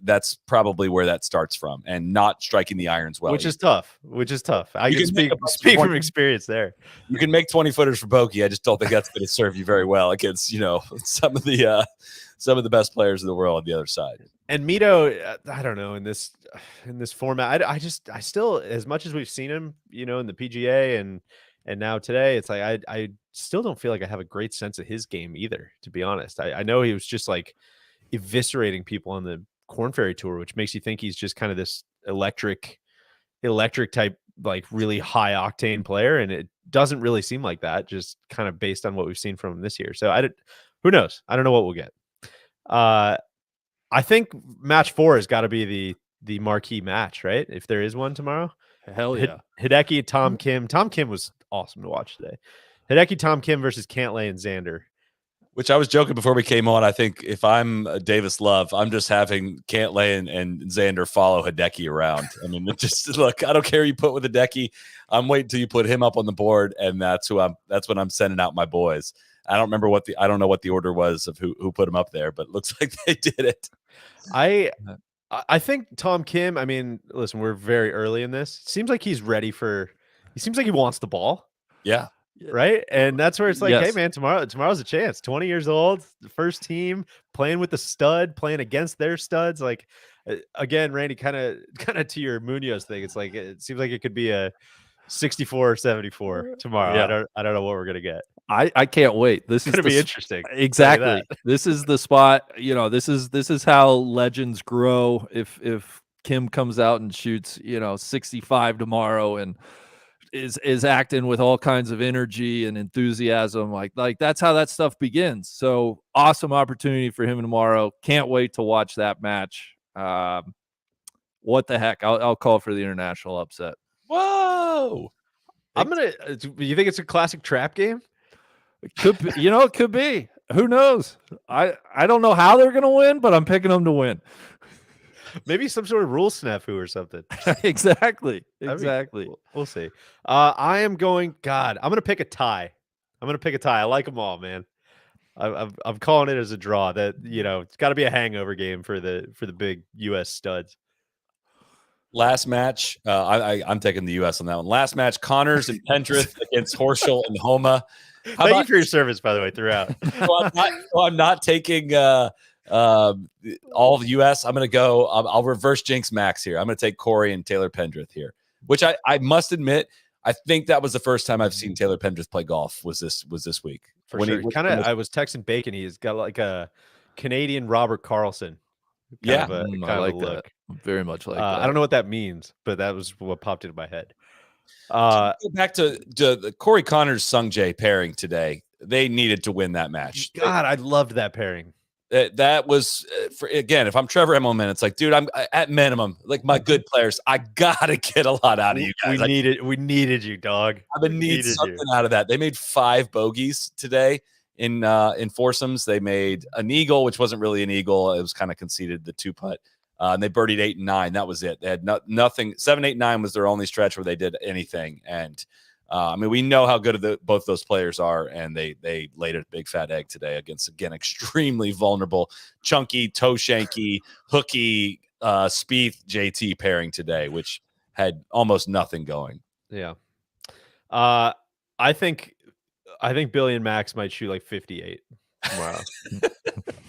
That's probably where that starts from, and not striking the irons well, which is tough. I can speak from experience there. You can make 20 footers for bogey. I just don't think that's going to serve you very well against, you know, some of the best players in the world on the other side. And Mito, I don't know, in this format, I still, as much as we've seen him, you know, in the PGA and now today, it's like I still don't feel like I have a great sense of his game either, to be honest. I know he was just like eviscerating people on the Korn Ferry Tour, which makes you think he's just kind of this electric type, like really high octane player, and it doesn't really seem like that, just kind of based on what we've seen from him this year. So who knows? I don't know what we'll get. I think match 4 has got to be the marquee match, right? If there is one tomorrow. Hell yeah. Hideki, Tom Kim. Tom Kim was awesome to watch today. Hideki, Tom Kim versus Cantlay and Xander. Which I was joking before we came on. I think if I'm Davis Love, I'm just having Cantlay and Xander follow Hideki around. I mean, just look, I don't care who you put with Hideki. I'm waiting till you put him up on the board, and that's when I'm sending out my boys. I don't know what the order was of who put him up there, but it looks like they did it. I think Tom Kim, I mean, listen, we're very early in this. It seems like he's ready he seems like he wants the ball. Yeah. Right. And that's where it's like, yes. Hey man, tomorrow's a chance. 20 years old, the first team, playing with the stud, playing against their studs. Like, Again, Randy, kind of to your Munoz thing. It's like it seems like it could be a 64 or 74 tomorrow. Yeah. I don't know what we're gonna get. I can't wait. This It's is gonna be interesting. Exactly. This is the spot. This is how legends grow. If Kim comes out and shoots 65 tomorrow and is acting with all kinds of energy and enthusiasm, like that's how that stuff begins. So awesome opportunity for him tomorrow. Can't wait to watch that match. What the heck? I'll call for the international upset. Whoa! I'm gonna. You think it's a classic trap game? It could be, it could be. Who knows? I don't know how they're gonna win, but I'm picking them to win. Maybe some sort of rule snafu or something. Exactly. We'll see. I'm going to pick a tie. I like them all, man. I'm calling it as a draw. That it's got to be a hangover game for the big U.S. studs. Last match, I'm taking the U.S. on that one. Last match, Connors and Pendrith against Horschel and Homa. Thank you for your service, by the way, throughout. I'm not taking all of the U.S. I'm going to go. I'll reverse jinx Max here. I'm going to take Corey and Taylor Pendrith here, which I must admit, I think that was the first time I've seen Taylor Pendrith play golf. Was this week? For sure. I was texting Bacon. He's got like a Canadian Robert Carlson. I like that. Very much like that. I don't know what that means, but that was what popped into my head. Go back to the Corey Connors Sung Jae pairing today. They needed to win that match. God, I loved that pairing. That was again. If I'm Trevor Immelman, it's like, dude, I'm at minimum like my good players. I gotta get a lot out of you guys. We needed you, dog. I've been needing something out of that. They made 5 bogeys today in foursomes. They made an eagle, which wasn't really an eagle. It was kind of conceded the 2-putt. And they birdied 8 and 9. That was it. They had nothing. 7, 8, 9 was their only stretch where they did anything. And we know how good both those players are, and they laid a big fat egg today against, again, extremely vulnerable, chunky, toe shanky, hooky, Spieth JT pairing today, which had almost nothing going. Yeah. I think Billy and Max might shoot like 58 tomorrow.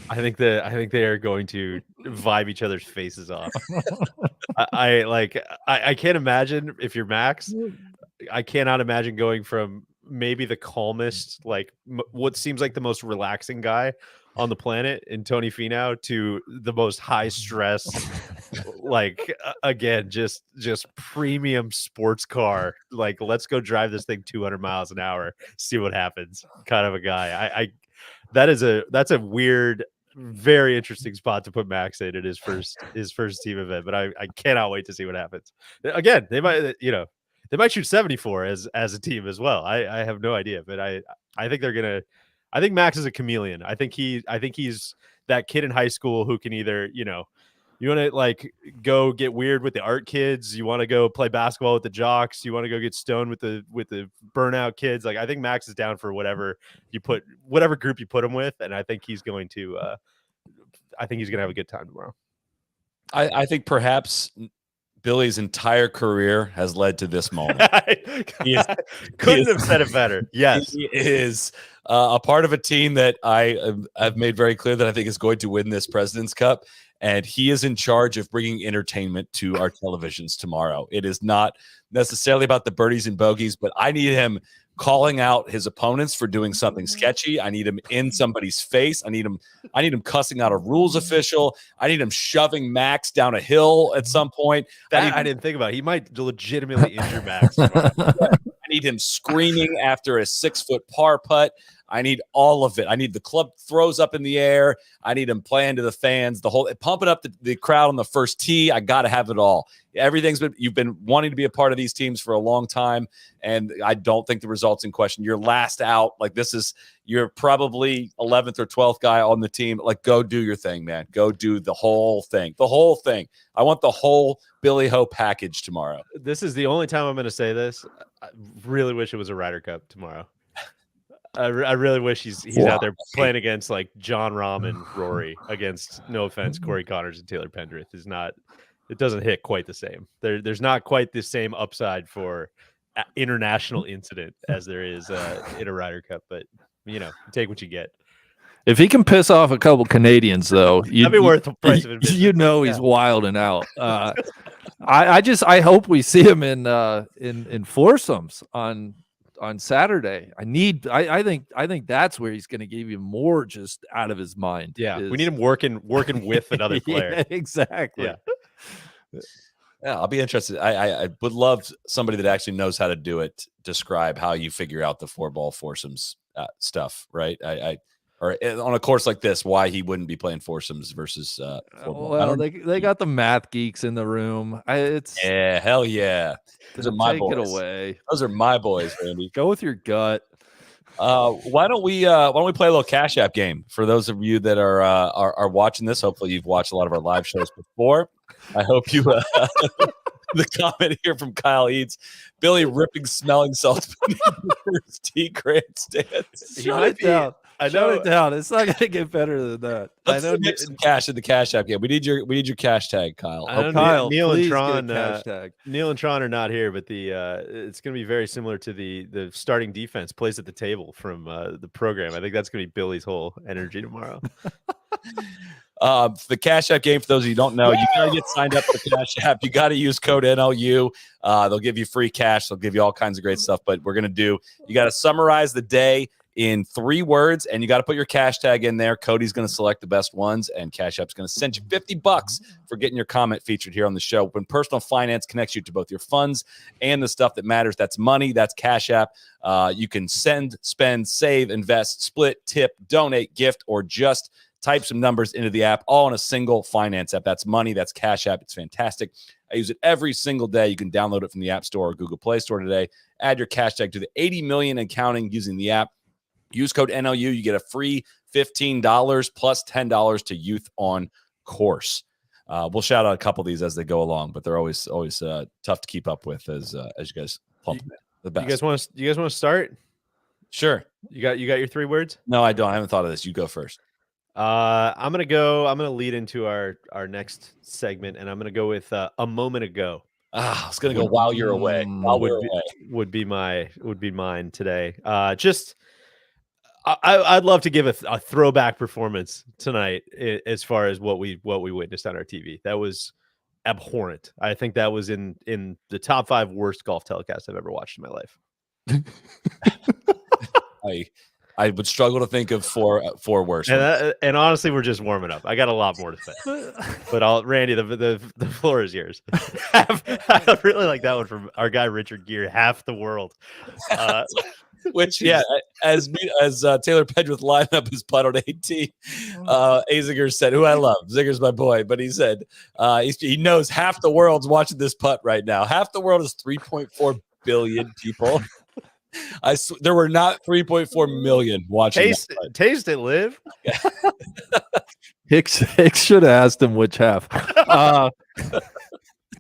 I think they are going to vibe each other's faces off. I can't imagine if you're Max. I cannot imagine going from maybe the calmest, like what seems like the most relaxing guy on the planet in Tony Finau to the most high stress, like again, just premium sports car. Like, let's go drive this thing 200 miles an hour, see what happens. Kind of a guy. That's a weird, very interesting spot to put Max in his first team event. But I cannot wait to see what happens. Again, they might shoot 74 as a team as well. I have no idea, but I think they're gonna. I think Max is a chameleon. I think he's that kid in high school who can either you want to like go get weird with the art kids, you want to go play basketball with the jocks, you want to go get stoned with the burnout kids. Like, I think Max is down for whatever group you put him with, and I think he's going to have a good time tomorrow. I think perhaps Billy's entire career has led to this moment. Couldn't have said it better. Yes, he is a part of a team that I've made very clear that I think is going to win this President's Cup, and he is in charge of bringing entertainment to our televisions tomorrow. It is not necessarily about the birdies and bogeys, but I need him calling out his opponents for doing something sketchy. I need him in somebody's face. I need him cussing out a rules official. I need him shoving Max down a hill at some point. I didn't think about it. He might legitimately injure Max. I need him screaming after a 6-foot par putt. I need all of it. I need the club throws up in the air. I need him playing to the fans, pumping up the crowd on the first tee. I got to have it all. You've been wanting to be a part of these teams for a long time, and I don't think the results in question. You're last out. Like, you're probably 11th or 12th guy on the team. Like, go do your thing, man. Go do the whole thing. The whole thing. I want the whole Billy Ho package tomorrow. This is the only time I'm going to say this. I really wish it was a Ryder Cup tomorrow. I really wish he's out there playing against like John Rahm and Rory against, no offense, Corey Connors and Taylor Pendrith. It doesn't hit quite the same. There's not quite the same upside for international incident as there is in a Ryder Cup, but take what you get. If he can piss off a couple Canadians, though, that'd be worth the price of admission. You know he's wilding out. I hope we see him in foursomes on Saturday. I think that's where he's going to give you more just out of his mind. Yeah, we need him working with another player. Yeah, exactly. Yeah. Yeah, I'll be interested. I would love somebody that actually knows how to do it. Describe how you figure out the 4-ball foursomes stuff, right? Or on a course like this, why he wouldn't be playing foursomes versus 4-ball. Well, they got the math geeks in the room. Yeah, hell yeah. Those are my boys. Take it away. Those are my boys, Randy. Go with your gut. Why don't we play a little Cash App game for those of you that are watching this? Hopefully, you've watched a lot of our live shows before. I hope you. The comment here from Kyle Eads, Billy ripping smelling salts beneath the first tee grandstands. Shut it down. Shut it down. It's not going to get better than that. Let's get some cash in the Cash App game. We need your cash tag, Kyle. Kyle, Neil and please Tron. get a cash tag. Neil and Tron are not here, but it's going to be very similar to the starting defense plays at the table from the program. I think that's going to be Billy's whole energy tomorrow. The Cash App game, for those of you who don't know, you got to get signed up for Cash App. You got to use code NLU. They'll give you free cash. They'll give you all kinds of great stuff. But you got to summarize the day in 3 words, and you got to put your cash tag in there. Cody's going to select the best ones, and Cash App's going to send you $50 for getting your comment featured here on the show. When personal finance connects you to both your funds and the stuff that matters, that's money, that's Cash App. You can send, spend, save, invest, split, tip, donate, gift, or just type some numbers into the app, all in a single finance app. That's money. That's Cash App. It's fantastic. I use it every single day. You can download it from the App Store or Google Play Store today. Add your cash tag to the 80 million and counting using the app. Use code NLU. You get a free $15 plus $10 to Youth on Course. We'll shout out a couple of these as they go along, but they're always tough to keep up with as you guys pump the best. You guys want to start? Sure. You got your 3 words? No, I don't. I haven't thought of this. You go first. I'm gonna lead into our next segment, and I'm gonna go with a moment ago. I was gonna go while you're away. Would be mine today. I'd love to give a throwback performance tonight as far as what we witnessed on our TV. That was abhorrent. I think that was in the top 5 worst golf telecasts I've ever watched in my life. I would struggle to think of four worse. And honestly, we're just warming up. I got a lot more to say, but Randy, the floor is yours. I really like that one from our guy Richard Gere. Half the world, which as Taylor Pedgworth lined up his putt on 18, Azinger said, who I love, Zinger's my boy, but he said he knows half the world's watching this putt right now. Half the world is 3.4 billion people. There were not 3.4 million watching. Taste it, live. Hicks should have asked him which half.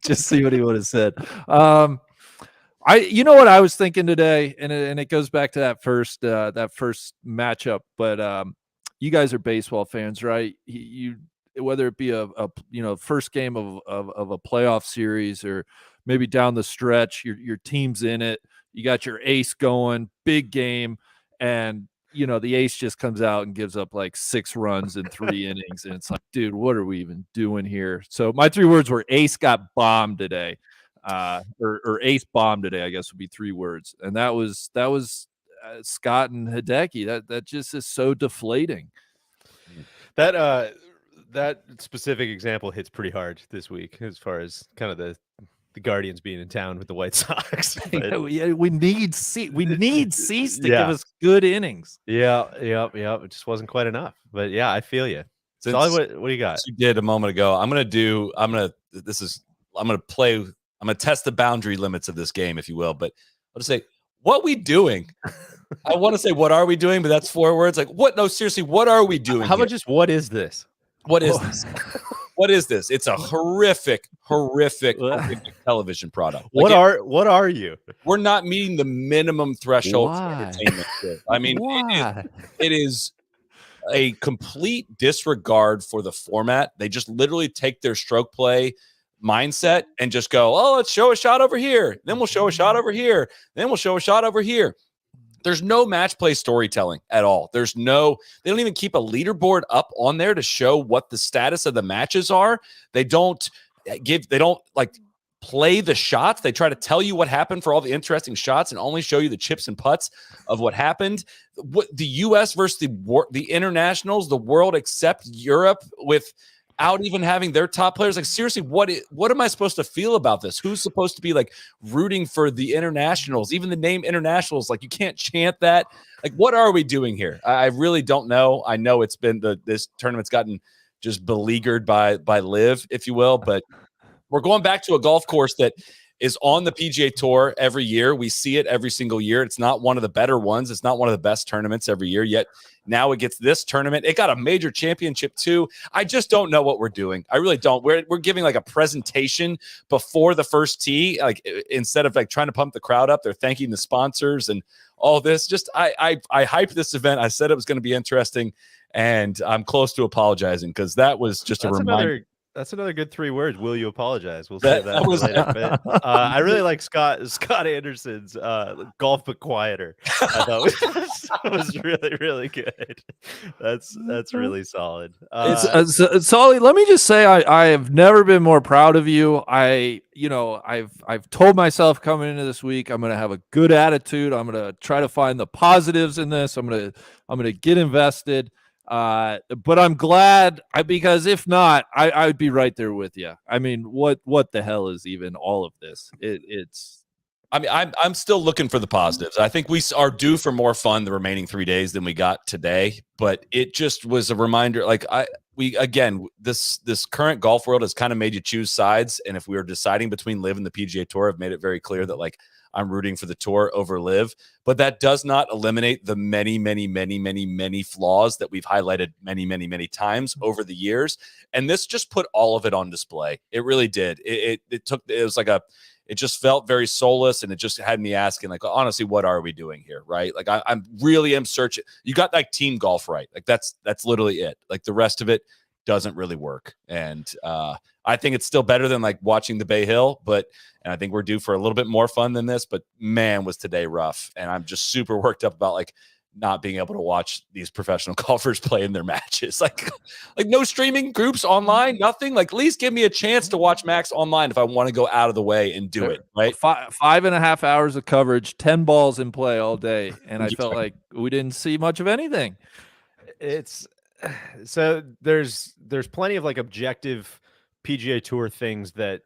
Just see what he would have said. You know what I was thinking today, and it goes back to that first matchup. But you guys are baseball fans, right? You whether it be a first game of a playoff series or maybe down the stretch, your team's in it. You got your ace going, big game, and the ace just comes out and gives up like 6 runs in 3 innings, and it's like, dude, what are we even doing here? So my 3 words were ace got bombed today, or ace bombed today, I guess would be 3 words, and that was Scott and Hideki. That just is so deflating. That specific example hits pretty hard this week as far as kind of the Guardians being in town with the White Sox. We need Cease to give us good innings. Yeah. It just wasn't quite enough. But yeah, I feel you. Solly, what do you got? You did a moment ago. I'm gonna test the boundary limits of this game, if you will. But I'll just say, what we doing? I want to say, what are we doing? But that's 4 words. Like, what? No, seriously, what are we doing? How about just what is this? What is this? What is this? It's a horrific television product. What are you? We're not meeting the minimum threshold for entertainment here. I mean, it is a complete disregard for the format. They just literally take their stroke play mindset and just go, oh, let's show a shot over here. Then we'll show a shot over here. Then we'll show a shot over here. There's no match play storytelling at all. They don't even keep a leaderboard up on there to show what the status of the matches are. They don't like play the shots. They try to tell you what happened for all the interesting shots and only show you the chips and putts of what happened. What the US versus the internationals, the world except Europe without even having their top players. Like, seriously, what am I supposed to feel about this? Who's supposed to be like rooting for the internationals? Even the name internationals, like, you can't chant that. Like, what are we doing here? I really don't know. I know it's been this tournament's gotten just beleaguered by Liv, if you will, but we're going back to a golf course that is on the PGA Tour every year. We see it every single year. It's not one of the better ones. It's not one of the best tournaments every year, yet now it gets this tournament. It got a major championship too. I just don't know what we're doing. I really don't. We're giving like a presentation before the first tee. Like, instead of like trying to pump the crowd up, they're thanking the sponsors and all this. Just I hyped this event. I said it was going to be interesting, and I'm close to apologizing because that was just a reminder. That's another good 3 words. Will you apologize? We'll save that for later. But I really like Scott Anderson's golf but quieter. I thought it was really, really good. That's really solid. Solly, let me just say I have never been more proud of you. I've told myself coming into this week I'm going to have a good attitude. I'm going to try to find the positives in this. I'm going to get invested. But I'm glad, because if not, I would be right there with you. I mean, what the hell is even all of this? I'm still looking for the positives. I think we are due for more fun the remaining 3 days than we got today, but it just was a reminder. Like, this current golf world has kind of made you choose sides. And if we were deciding between Liv and the PGA Tour, I've made it very clear that, like, I'm rooting for the tour over Liv, but that does not eliminate the many, many, many, many, many flaws that we've highlighted many, many, many times over the years. And this just put all of it on display. It really did. It just felt very soulless, and it just had me asking, like, honestly, what are we doing here? Right. Like, I'm really am searching. You got like team golf right. Like, that's literally it. Like, the rest of it doesn't really work. And I think it's still better than like watching the Bay Hill, and I think we're due for a little bit more fun than this, but man, was today rough. And I'm just super worked up about like not being able to watch these professional golfers play in their matches. Like no streaming groups online, nothing. Like, at least give me a chance to watch Max online if I want to go out of the way and do it. Right. 5.5 hours of coverage, 10 balls in play all day. And I felt like we didn't see much of anything. So there's plenty of like objective PGA Tour things that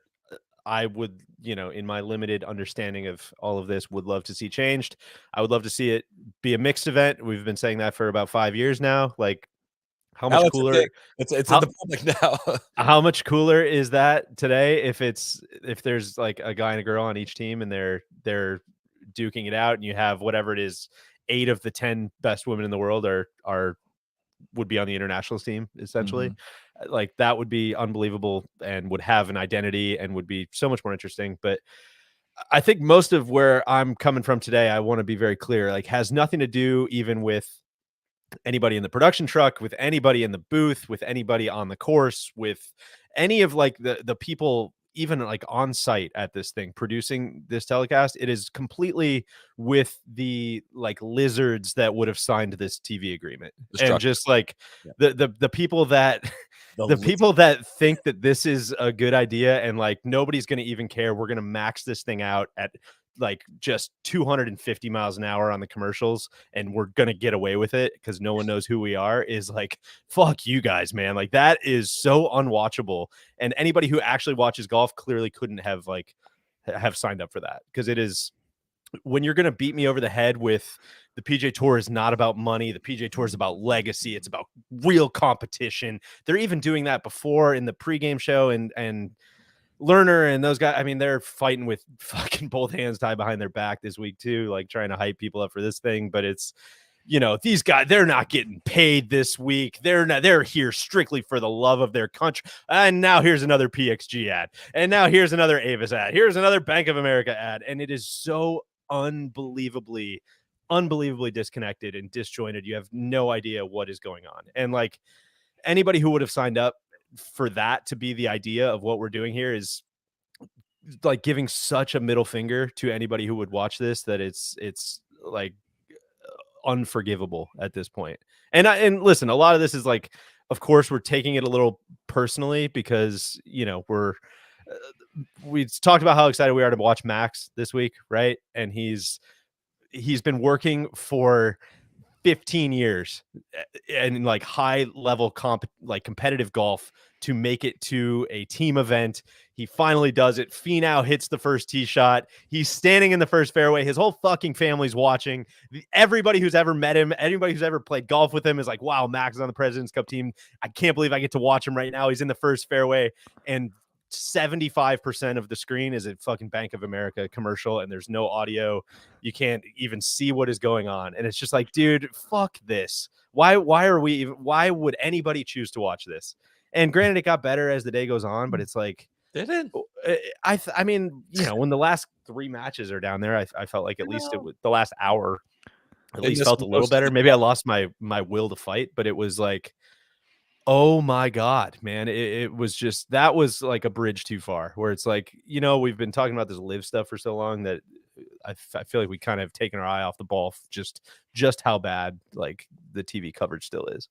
I would, in my limited understanding of all of this, would love to see changed. I would love to see it be a mixed event. We've been saying that for about 5 years now. Like, how much cooler? It's in the public now. How much cooler is that today? If there's like a guy and a girl on each team and they're duking it out, and you have whatever it is, 8 of the 10 best women in the world would be on the internationals team, essentially. Mm-hmm. Like, that would be unbelievable and would have an identity and would be so much more interesting. But I think most of where I'm coming from today, I want to be very clear, like, has nothing to do even with anybody in the production truck, with anybody in the booth, with anybody on the course, with any of like the people even like on site at this thing producing this telecast. It is completely with the like lizards that would have signed this TV agreement, and just like the people that people that think that this is a good idea and like nobody's going to even care. We're going to max this thing out at like just 250 miles an hour on the commercials, and we're going to get away with it because no one knows who we are, is like, fuck you guys, man. Like, that is so unwatchable. And anybody who actually watches golf clearly couldn't have signed up for that, because it is, when you're going to beat me over the head with the PGA Tour is not about money. The PGA Tour is about legacy. It's about real competition. They're even doing that before in the pregame show, and Lerner and those guys, I mean, they're fighting with fucking both hands tied behind their back this week too, like trying to hype people up for this thing. But it's, these guys, they're not getting paid this week. They're here strictly for the love of their country. And now here's another PXG ad. And now here's another Avis ad. Here's another Bank of America ad. And it is so unbelievably disconnected and disjointed. You have no idea what is going on. And like, anybody who would have signed up for that to be the idea of what we're doing here is like giving such a middle finger to anybody who would watch this, that it's like unforgivable at this point. And listen, a lot of this is like, of course, we're taking it a little personally because, you know, we talked about how excited we are to watch Max this week, right? And he's been working for 15 years and like high level competitive golf to make it to a team event. He finally does it. Finau hits the first tee shot. He's standing in the first fairway. His whole fucking family's watching. Everybody who's ever met him, anybody who's ever played golf with him is like, wow, Max is on the President's Cup team. I can't believe I get to watch him right now. He's in the first fairway, and 75% of the screen is a fucking Bank of America commercial, and there's no audio. You can't even see what is going on, and it's just like, dude, fuck this. Why would anybody choose to watch this? And granted, it got better as the day goes on, but it's like, Did it? I mean, you know, when the last 3 matches are down there, I felt like at least it was the last hour at least felt a little better. Maybe I lost my will to fight, but it was like, oh my God, man. It was just, that was like a bridge too far, where it's like, you know, we've been talking about this live stuff for so long that I feel like we kind of taken our eye off the ball, just how bad like the TV coverage still is.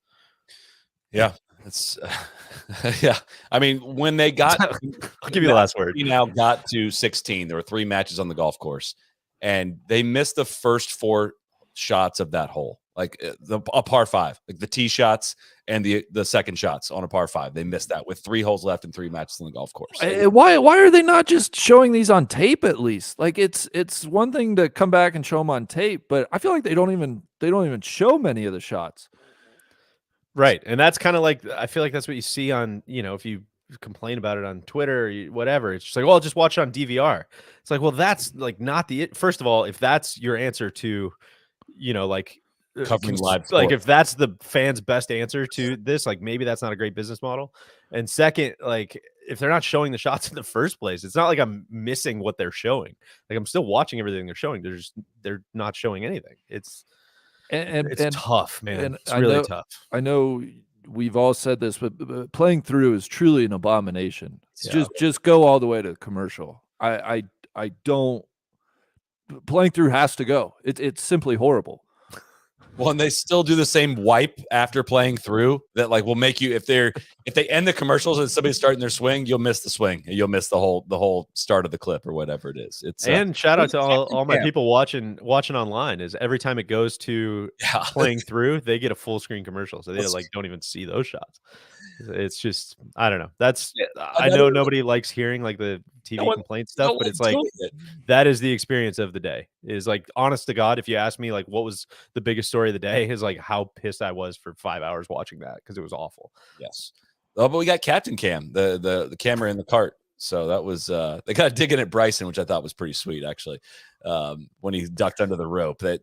Yeah, it's yeah. I mean, when they got, I'll give you the last word. Now got to 16. There were 3 matches on the golf course, and they missed the first 4 shots of that hole, like a par 5, like the tee shots and the second shots on a par 5. They missed that with 3 holes left and 3 matches on the golf course. Why are they not just showing these on tape at least? Like it's one thing to come back and show them on tape, but I feel like they don't even show many of the shots. Right. And that's kind of like, I feel like that's what you see on, you know, if you complain about it on Twitter or whatever, it's just like, well, just watch it on DVR. It's like, well, that's like not first of all, if that's your answer to, you know, like covering live sport. Like if that's the fans' best answer to this, like maybe that's not a great business model. And second, like if they're not showing the shots in the first place, it's not like I'm missing what they're showing. Like I'm still watching everything they're showing. They're not showing anything. It's tough, man. It's really tough. I know we've all said this, but playing through is truly an abomination. Just go all the way to the commercial. I don't. Playing through has to go. It's simply horrible. Well, and they still do the same wipe after playing through that, like, will make you, if they end the commercials and somebody's starting their swing, you'll miss the swing and you'll miss the whole start of the clip or whatever it is. It's and shout out to all my people watching online, is every time it goes to playing through, they get a full screen commercial, so they like don't even see those shots. It's just, I don't know. That's I know nobody likes hearing like the TV complaint stuff, but it's like that is the experience of the day. Is like, honest to God, if you ask me like what was the biggest story of the day, is like how pissed I was for 5 hours watching that, because it was awful. Yes. Oh, but we got Captain Cam, the camera in the cart. So that was they got digging at Bryson, which I thought was pretty sweet, actually. When he ducked under the rope, they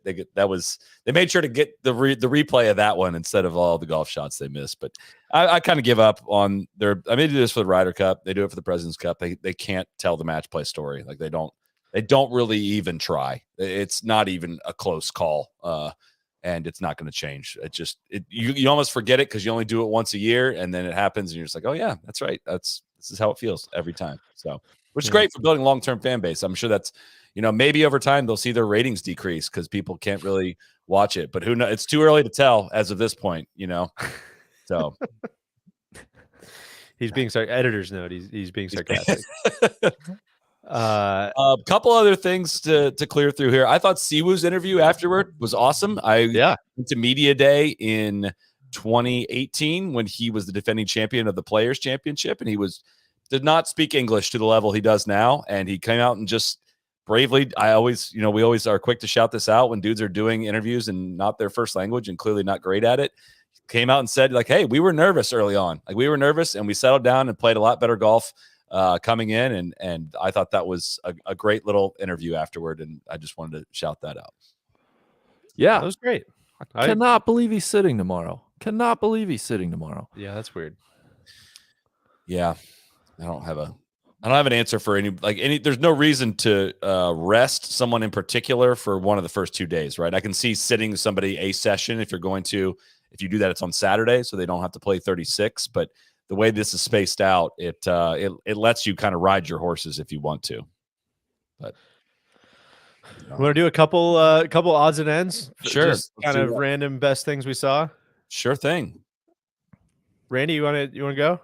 made sure to get the replay of that one instead of all the golf shots they missed. But I kind of give up on their. I mean, they do this for the Ryder Cup. They do it for the President's Cup. They can't tell the match play story. Like they don't really even try. It's not even a close call. And it's not going to change. You almost forget it because you only do it once a year, and then it happens, and you're just like, oh yeah, that's right. This is how it feels every time. So, which is great for building a long-term fan base. I'm sure that's, maybe over time they'll see their ratings decrease because people can't really watch it. But who knows? It's too early to tell as of this point. So he's being editor's note. He's being sarcastic. A couple other things to clear through here. I thought Siwoo's interview afterward was awesome. I went to media day in 2018 when he was the defending champion of the Players Championship, and he did not speak English to the level he does now, and he came out and just bravely. We always are quick to shout this out when dudes are doing interviews and not their first language and clearly not great at it. Came out and said, like, hey, we were nervous early on. Like, we were nervous, and we settled down and played a lot better golf coming in, and I thought that was a great little interview afterward, and I just wanted to shout that out. Yeah, that was great. I cannot believe he's sitting tomorrow. Yeah, that's weird. Yeah, I don't have an answer for any. There's no reason to rest someone in particular for one of the first 2 days, right? I can see sitting somebody a session if you do that, it's on Saturday, so they don't have to play 36, but the way this is spaced out, it lets you kind of ride your horses if you want to. But Want to do a couple odds and ends? Sure. Just Let's kind do of that. random best things we saw. Sure thing. Randy, you want to go?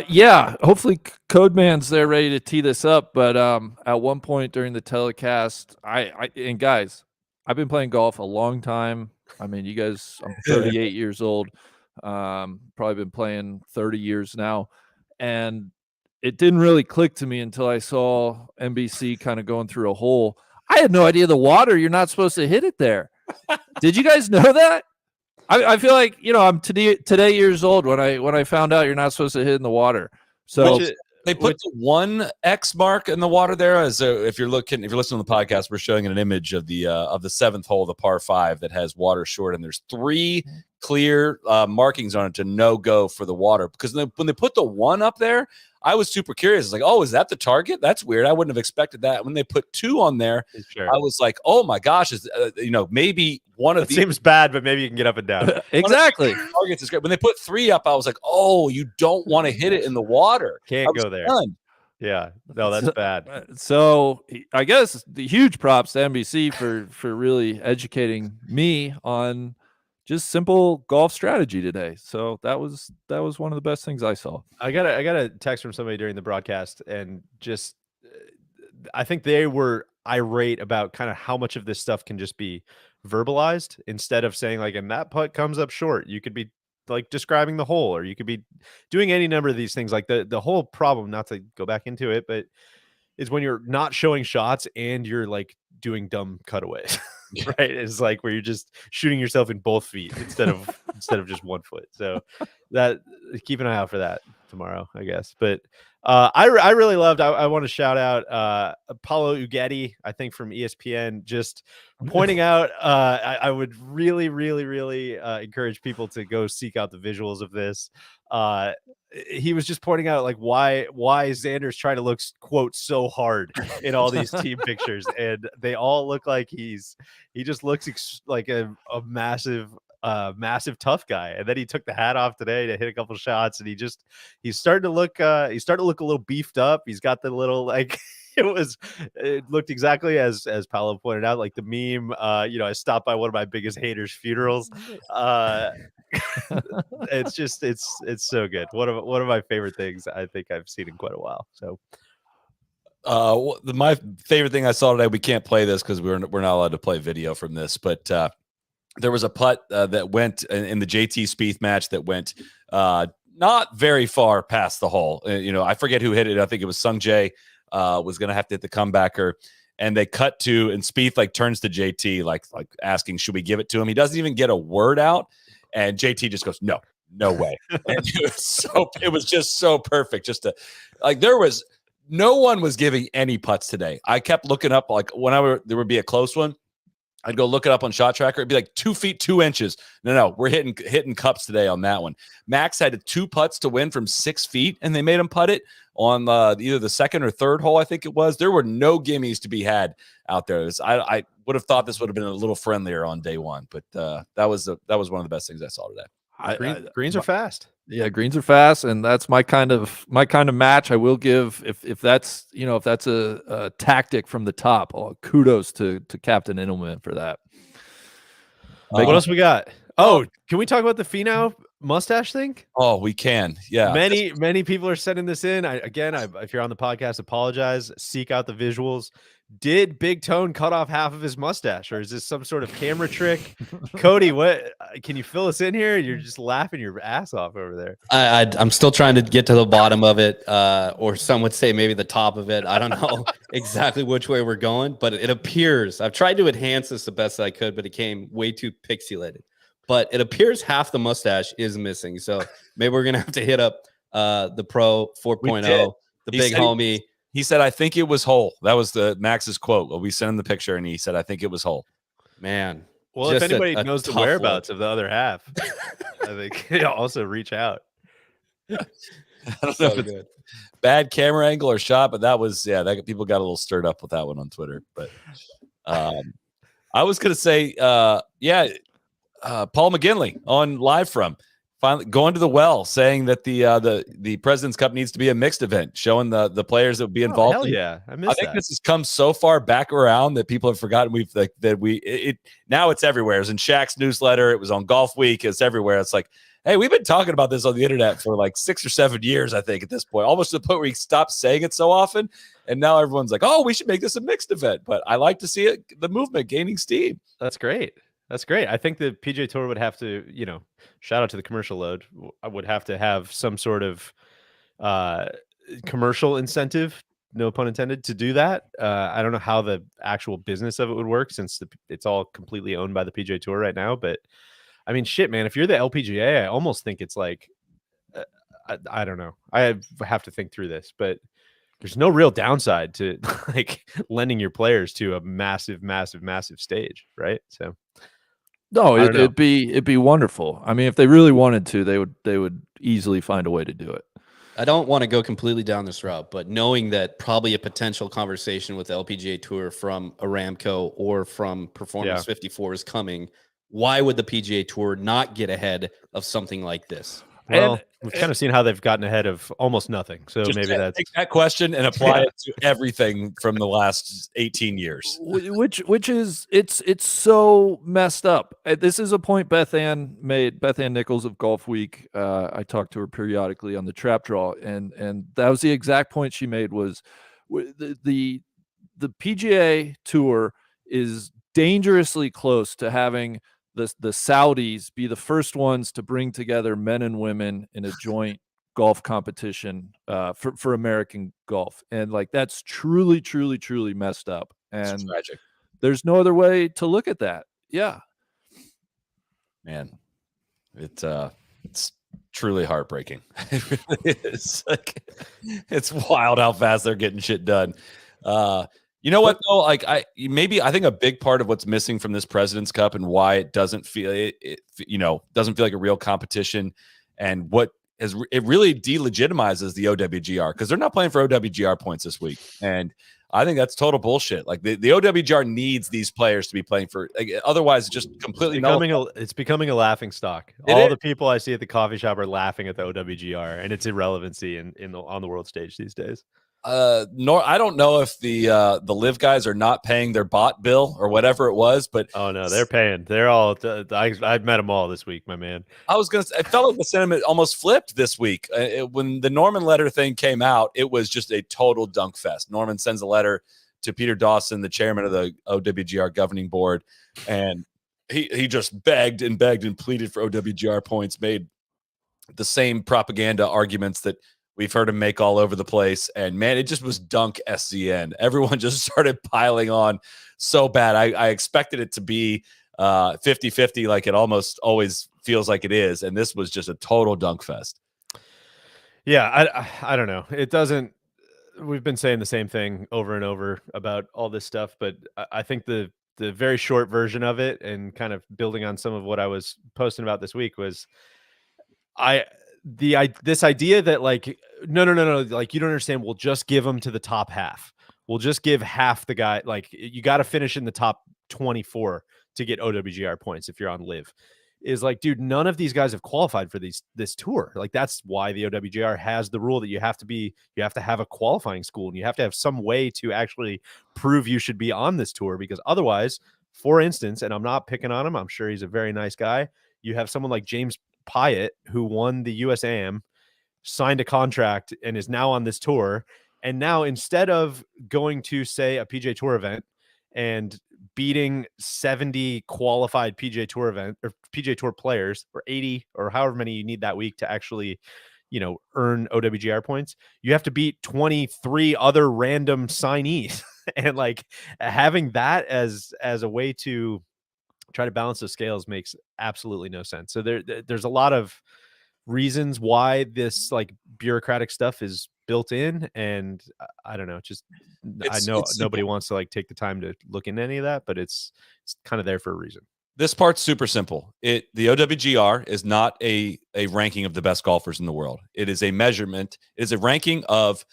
Yeah, hopefully Codeman's there ready to tee this up. But at one point during the telecast, and guys, I've been playing golf a long time. I mean, you guys, I'm 38 years old. Probably been playing 30 years now. And it didn't really click to me until I saw NBC kind of going through a hole. I had no idea the water, you're not supposed to hit it there. Did you guys know that? I feel like, I'm today years old when I found out you're not supposed to hit in the water. So They put the 1X mark in the water there. As if you're listening to the podcast, we're showing an image of the seventh hole, the par 5 that has water short, and there's 3 clear markings on it to no go for the water. Because when they put the 1 up there, I was super curious. It's like, oh, is that the target? That's weird. I wouldn't have expected that. When they put 2 on there, Sure. I was like, oh my gosh, is maybe one of It these seems bad, but maybe you can get up and down. exactly. targets is great. When they put 3 up, I was like, oh, you don't want to hit it in the water. Can't go there. Stunned. Yeah, no, that's bad. So I guess the huge props to NBC for really educating me on just simple golf strategy today. So that was one of the best things I saw. I got a text from somebody during the broadcast, and just I think they were irate about kind of how much of this stuff can just be verbalized instead of saying like, and that putt comes up short. You could be like describing the hole, or you could be doing any number of these things. Like the whole problem, not to go back into it, but is when you're not showing shots and you're like doing dumb cutaways. Right? It's like where you're just shooting yourself in both feet instead of just 1 foot. So that keep an eye out for that tomorrow, I guess. But I really loved. I want to shout out Paulo Uggetti, I think from ESPN, just pointing out. I would really encourage people to go seek out the visuals of this. He was just pointing out like why Xander's trying to look quote so hard in all these team pictures, and they all look like he just looks like a massive tough guy. And then he took the hat off today to hit a couple shots, and he's starting to look a little beefed up. He's got the little like it looked exactly as Paolo pointed out, like the meme. I stopped by one of my biggest haters' funerals. It's so good. One of my favorite things I think I've seen in quite a while. So my favorite thing I saw today, we can't play this because we're not allowed to play video from this, but there was a putt that went in the JT Spieth match that went not very far past the hole. I forget who hit it. I think it was Sung Jae was going to have to hit the comebacker, and they cut to, and Spieth like turns to JT like asking, should we give it to him? He doesn't even get a word out, and JT just goes, no way. And it was just so perfect. Just to like, no one was giving any putts today. I kept looking up, like whenever there would be a close one, I'd go look it up on Shot Tracker. It'd be like 2 feet 2 inches. No, we're hitting cups today on that one. Max had 2 putts to win from 6 feet, and they made him putt it on either the second or third hole, I think it was. There were no gimmies to be had out there. I would have thought this would have been a little friendlier on day one, but that was one of the best things I saw today. Greens are fast. Yeah, greens are fast, and that's my kind of match. I will give if that's a tactic from the top. Kudos to Captain Indelman for that. What else we got? Oh, can we talk about the Finau mustache thing? Oh, we can. Yeah. Many people are sending this in. If you're on the podcast, apologize. Seek out the visuals. Did Big Tone cut off half of his mustache, or is this some sort of camera trick? Cody, what can you fill us in here? You're just laughing your ass off over there. I'm still trying to get to the bottom of it, or some would say maybe the top of it. I don't know exactly which way we're going, but it appears I've tried to enhance this the best I could, but it came way too pixelated. But it appears half the mustache is missing, so maybe we're gonna have to hit up the Pro 4.0, the big homie. He said, I think it was whole. That was the Max's quote. We sent him the picture, and he said, I think it was whole. Man. Well, if anybody knows the whereabouts of the other half, I think also reach out. I don't know if it's bad camera angle or shot, but that was, people got a little stirred up with that one on Twitter. But I was going to say, Paul McGinley on Live From. finally going to the well, saying that the President's Cup needs to be a mixed event, showing the players that would be involved. Hell in. yeah, I I think this has come so far back around that people have forgotten now it's everywhere. It was in Shaq's newsletter. It was on Golf Week. It's everywhere. It's like, hey, we've been talking about this on the internet for like 6 or 7 years, I think, at this point, almost to the point where he stopped saying it so often. And now everyone's like, oh, we should make this a mixed event. But I like to see it, the movement gaining steam. That's great. That's great. I think the PGA Tour would have to, shout out to the commercial load. I would have to have some sort of commercial incentive, no pun intended, to do that. I don't know how the actual business of it would work since it's all completely owned by the PGA Tour right now. But I mean, shit, man, if you're the LPGA, I almost think it's like, I don't know. I have to think through this, but there's no real downside to like lending your players to a massive, massive, massive stage, right? So. No, it'd be wonderful. I mean, if they really wanted to, they would easily find a way to do it. I don't want to go completely down this route, but knowing that probably a potential conversation with the LPGA Tour from Aramco or from Performance 54 is coming, why would the PGA Tour not get ahead of something like this? Well, we've kind of seen how they've gotten ahead of almost nothing. So maybe that's take that question and apply it to everything from the last 18 years. Which is it's so messed up. This is a point Beth Ann made. Beth Ann Nichols of Golf Week. I talked to her periodically on the Trap Draw, and that was the exact point she made. Was the PGA Tour is dangerously close to having the Saudis be the first ones to bring together men and women in a joint golf competition for American golf. And like, that's truly, truly, truly messed up. And it's tragic. There's no other way to look at that. Yeah, man, it's truly heartbreaking. It really is. Like, it's wild how fast they're getting shit done. You know what though? Like I think a big part of what's missing from this President's Cup and why it doesn't feel doesn't feel like a real competition, and what it really delegitimizes the OWGR, because they're not playing for OWGR points this week, and I think that's total bullshit. Like the OWGR needs these players to be playing for, otherwise it's just completely it's becoming a laughing stock. All the people I see at the coffee shop are laughing at the OWGR and its irrelevancy on the world stage these days. I don't know if the live guys are not paying their bot bill or whatever it was, but oh no, they're paying. They're all. I've met them all this week, my man. I was gonna say, I felt like the sentiment almost flipped this week. When the Norman letter thing came out, it was just a total dunk fest. Norman sends a letter to Peter Dawson, the chairman of the OWGR governing board, and he just begged and pleaded for OWGR points, made the same propaganda arguments that we've heard him make all over the place. And man, it just was dunk SCN. Everyone just started piling on so bad. I expected it to be 50-50 like it almost always feels like it is. And this was just a total dunk fest. Yeah, I don't know. It doesn't. We've been saying the same thing over and over about all this stuff, but I think the very short version of it, and kind of building on some of what I was posting about this week, was this idea that like no, like, you don't understand, we'll just give them to the top half, we'll just give half the guy, like, you got to finish in the top 24 to get OWGR points if you're on live. Is like, dude, none of these guys have qualified for this tour. Like, that's why the OWGR has the rule that you have to have a qualifying school, and you have to have some way to actually prove you should be on this tour, because otherwise, for instance, and I'm not picking on him, I'm sure he's a very nice guy, you have someone like James Pyatt, who won the USAM, signed a contract, and is now on this tour. And now, instead of going to, say, a PGA Tour event and beating 70 qualified PGA Tour event or PGA Tour players, or 80 or however many you need that week to actually, earn OWGR points, you have to beat 23 other random signees. And like, having that as a way to try to balance the scales makes absolutely no sense. So there's a lot of reasons why this like bureaucratic stuff is built in, and I don't know, I know nobody wants to like take the time to look into any of that, but it's kind of there for a reason. This part's super simple. The OWGR is not a ranking of the best golfers in the world. It is a measurement. It is a ranking of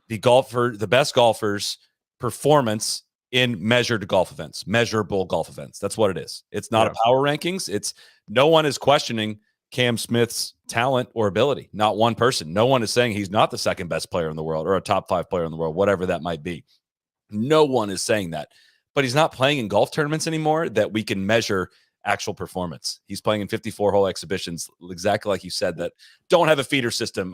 the best golfers' performance in measured golf events, measurable golf events. That's what it is. It's not a power rankings. No one is questioning Cam Smith's talent or ability. Not one person. No one is saying he's not the second best player in the world or a top 5 player in the world, whatever that might be. No one is saying that. But he's not playing in golf tournaments anymore that we can measure actual performance. He's playing in 54-hole exhibitions, exactly like you said, that don't have a feeder system.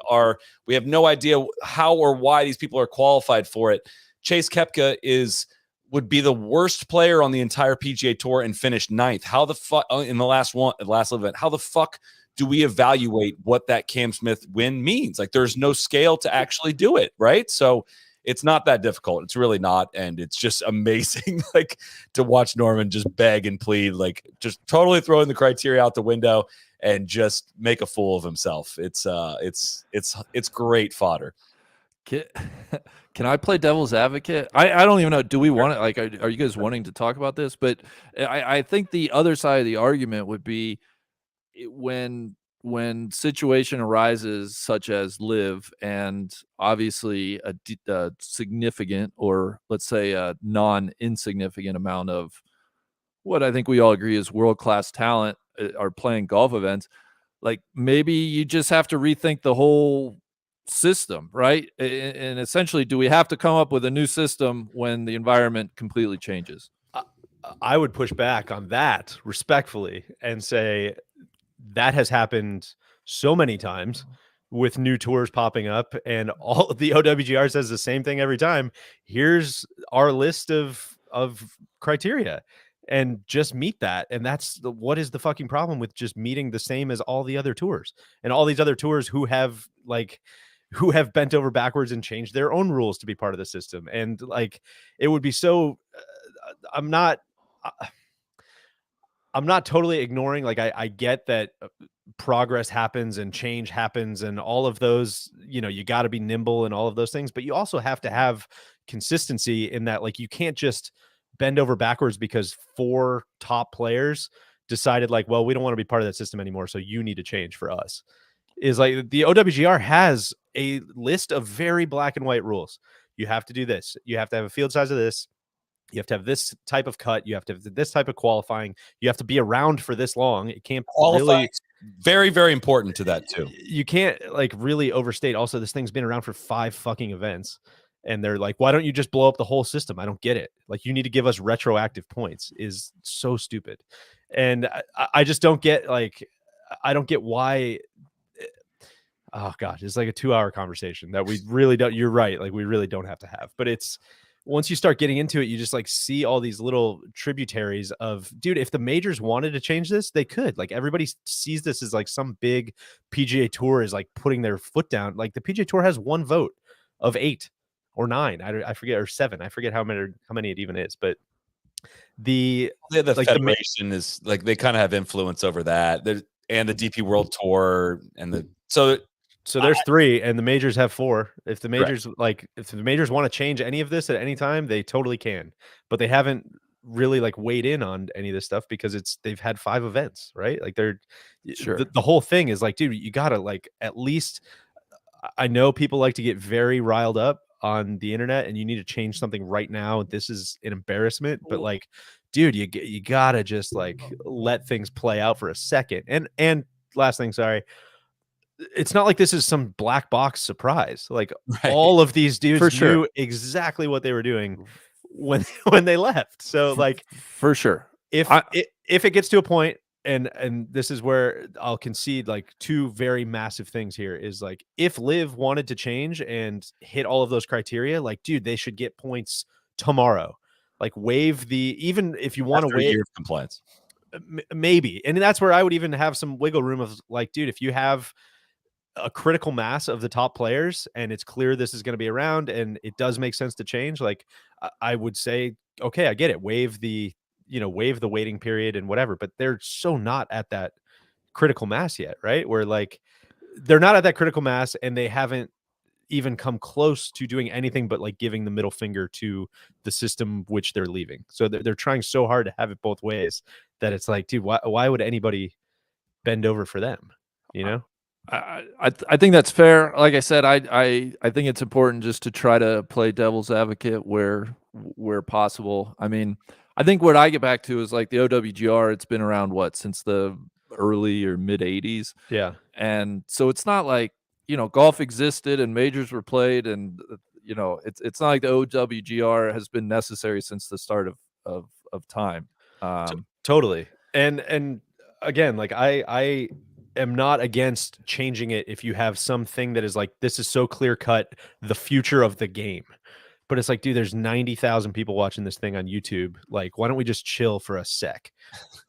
We have no idea how or why these people are qualified for it. Chase Koepka would be the worst player on the entire PGA Tour and finished 9th. How the fuck in the last event? How the fuck do we evaluate what that Cam Smith win means? Like, there's no scale to actually do it, right? So it's not that difficult. It's really not, and it's just amazing, like, to watch Norman just beg and plead, like, just totally throwing the criteria out the window and just make a fool of himself. It's great fodder. Can I play devil's advocate? I don't even know. Do we want to, like, are you guys wanting to talk about this? But I think the other side of the argument would be when situation arises such as live, and obviously a significant, or let's say a non-insignificant amount of what I think we all agree is world-class talent are playing golf events. Like, maybe you just have to rethink the whole system, right? And essentially, do we have to come up with a new system when the environment completely changes? I would push back on that respectfully and say that has happened so many times with new tours popping up, and all the OWGR says the same thing every time. Here's our list of criteria, and just meet that. And what is the fucking problem with just meeting the same as all the other tours and all these other tours who have bent over backwards and changed their own rules to be part of the system? And like, it would be so I'm not totally ignoring, like, I get that progress happens and change happens and all of those, you got to be nimble and all of those things, but you also have to have consistency in that. Like, you can't just bend over backwards because 4 top players decided, like, well, we don't want to be part of that system anymore, so you need to change for us. Is like, the OWGR has a list of very black and white rules. You have to do this. You have to have a field size of this. You have to have this type of cut. You have to have this type of qualifying. You have to be around for this long. It can't really, very, very important to that too. You can't, like, really overstate. Also, this thing's been around for 5 fucking events, and they're like, why don't you just blow up the whole system? I don't get it. Like, you need to give us retroactive points is so stupid. And I just don't get, like, I don't get why. Oh God, it's like a 2-hour conversation that we really don't. You're right. Like, we really don't have to have, but it's, once you start getting into it, you just, like, see all these little tributaries of, dude, if the majors wanted to change this, they could. Like, everybody sees this as like some big PGA Tour is like putting their foot down. Like, the PGA Tour has 1 vote of 8 or 9. I forget, or 7. I forget how many it even is. But the federation is like, they kind of have influence over that. And the DP World Tour So there's 3, and the majors have 4. If the majors if the majors want to change any of this at any time, they totally can. But they haven't really, like, weighed in on any of this stuff because they've had 5 events, right? Like, they're Sure. The whole thing is like, dude, you gotta, like, at least, I know people like to get very riled up on the internet, and you need to change something right now. This is an embarrassment, but, like, dude, you gotta just, like, let things play out for a second. And last thing, sorry. It's not like this is some black box surprise. Like, all of these dudes knew exactly what they were doing when they left. So, like, for sure, if it gets to a point, and this is where I'll concede, like, 2 very massive things here is, like, if Liv wanted to change and hit all of those criteria, like, dude, they should get points tomorrow. Like, waive even if you want to waive year of compliance, maybe. And that's where I would even have some wiggle room of, like, dude, if you have a critical mass of the top players and it's clear this is going to be around and it does make sense to change, like, I would say, okay, I get it. Waive the waiting period and whatever, but they're so not at that critical mass yet, right? Where, like, they're not at that critical mass and they haven't even come close to doing anything but, like, giving the middle finger to the system which they're leaving. So they're trying so hard to have it both ways that it's like, dude, why would anybody bend over for them? I think that's fair. Like I said, I think it's important just to try to play devil's advocate where possible. I mean, I think what I get back to is, like, the OWGR. It's been around since the early or mid 80s. Yeah. And so it's not like, golf existed and majors were played, and it's not like the OWGR has been necessary since the start of time. Totally. And again, like I am not against changing it if you have something that is like, this is so clear cut, the future of the game. But it's like, dude, there's 90,000 people watching this thing on YouTube. Like, why don't we just chill for a sec?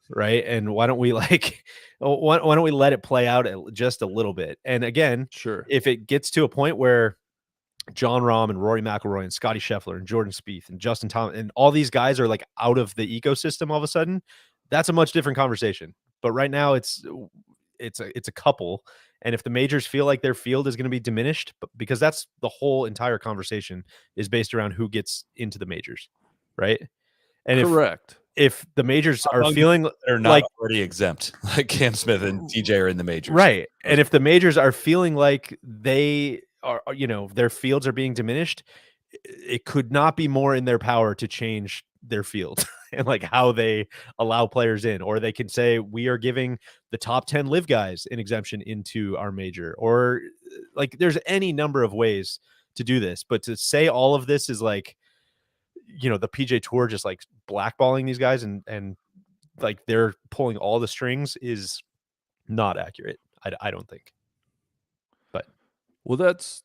Right. And why don't we why don't we let it play out just a little bit? And again, Sure. if it gets to a point where John Rahm and Rory McIlroy and Scotty Scheffler and Jordan Spieth and Justin Thomas and all these guys are like out of the ecosystem all of a sudden, that's a much different conversation. But right now it's a couple. And if the majors feel like their field is going to be diminished, because that's the whole entire conversation is based around who gets into the majors, right? And Correct. If the majors are feeling they're not like already exempt, like Cam Smith and TJ are in the majors, right? And if the majors are feeling like they are, their fields are being diminished, it could not be more in their power to change their field and like how they allow players in, or they can say, we are giving the top 10 live guys an exemption into our major, or like there's any number of ways to do this. But to say all of this is like, the PJ Tour just like blackballing these guys and like they're pulling all the strings is not accurate. I don't think. But well, that's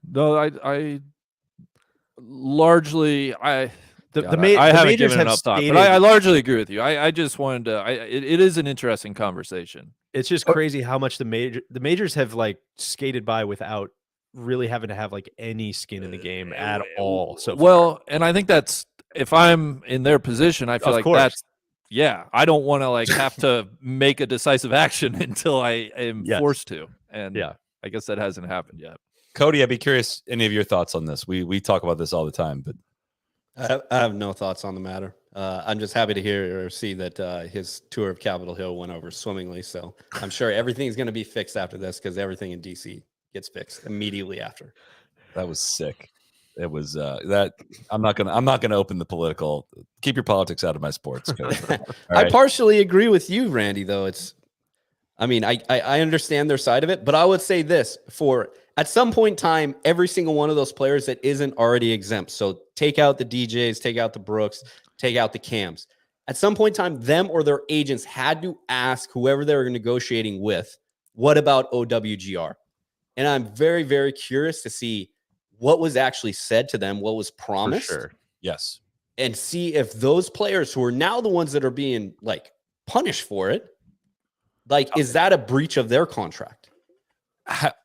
no, I largely I haven't majors given have enough thought, stated, but I largely agree with you. I just wanted to. It is an interesting conversation. It's just crazy how much the majors have like skated by without really having to have like any skin in the game at all. So well, and I think that's, if I'm in their position, I feel Of like course. that's I don't want to like have to make a decisive action until I am Yes. forced to, and Yeah. I guess that hasn't happened yet. Cody, I'd be curious any of your thoughts on this. We talk about this all the time, but I have no thoughts on the matter. I'm just happy to hear or see that his tour of Capitol Hill went over swimmingly. So I'm sure everything's going to be fixed after this, because everything in DC gets fixed immediately after. that was sick. It was that I'm not gonna open the political. Keep your politics out of my sports, Cody. All I right? partially agree with you, Randy, though. I understand their side of it, but I would say this: at some point in time, every single one of those players that isn't already exempt, so take out the DJs, take out the Brooks, take out the Cams. At some point in time, them or their agents had to ask whoever they were negotiating with, what about OWGR? And I'm very, very curious to see what was actually said to them, what was promised, For sure. Yes. and see if those players who are now the ones that are being like punished for it, like, is that a breach of their contract?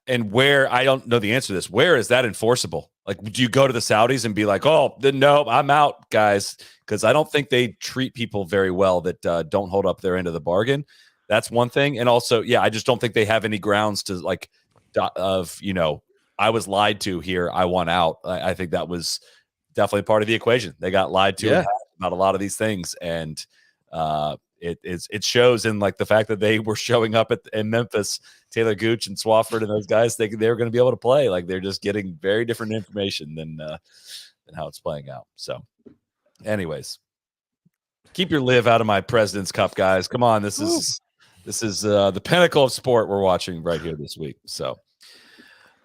And where, I don't know the answer to this, where is that enforceable? Like, do you go to the Saudis and be like, oh, then no, I'm out, guys? Because I don't think they treat people very well that don't hold up their end of the bargain. That's one thing. And also, I just don't think they have any grounds to like I was lied to here, I want out. I think that was definitely part of the equation. They got lied to about a lot of these things, and it shows in like the fact that they were showing up in Memphis, Taylor Gooch and Swafford and those guys, they were going to be able to play. Like, they're just getting very different information than how it's playing out. So anyways, keep your live out of my President's Cup, guys. Come on. This is the pinnacle of sport we're watching right here this week. So,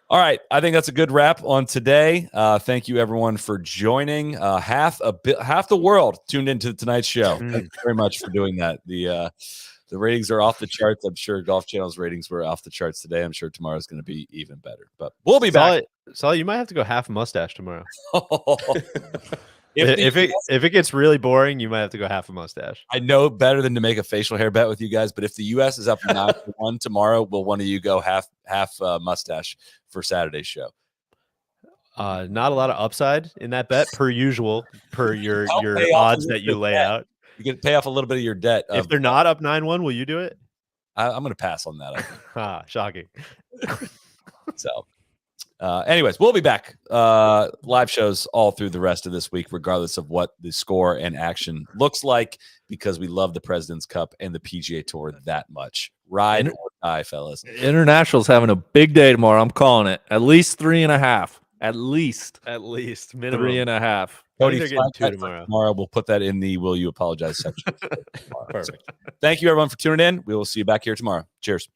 all right. I think that's a good wrap on today. Thank you, everyone, for joining. Half the world tuned into tonight's show. Thank you very much for doing that. The ratings are off the charts. I'm sure Golf Channel's ratings were off the charts today. I'm sure tomorrow's going to be even better. But we'll be back. Solly, you might have to go half mustache tomorrow. If it gets really boring, you might have to go half a mustache. I know better than to make a facial hair bet with you guys, but if the U.S. is up 9-1 tomorrow, will one of you go half mustache for Saturday's show? Not a lot of upside in that bet, per usual, per your odds that you lay out. You can pay off a little bit of your debt. If they're not up 9-1, will you do it? I'm going to pass on that. I think. Shocking. So, anyways, we'll be back. Live shows all through the rest of this week, regardless of what the score and action looks like, because we love the President's Cup and the PGA Tour that much. Ride or die, fellas. International's having a big day tomorrow. I'm calling it. At least 3.5. At least minimum. 3.5. Cody, they're getting flag 2 that for tomorrow. tomorrow. We'll put that in the Will You Apologize section. Tomorrow. Perfect. Thank you, everyone, for tuning in. We will see you back here tomorrow. Cheers.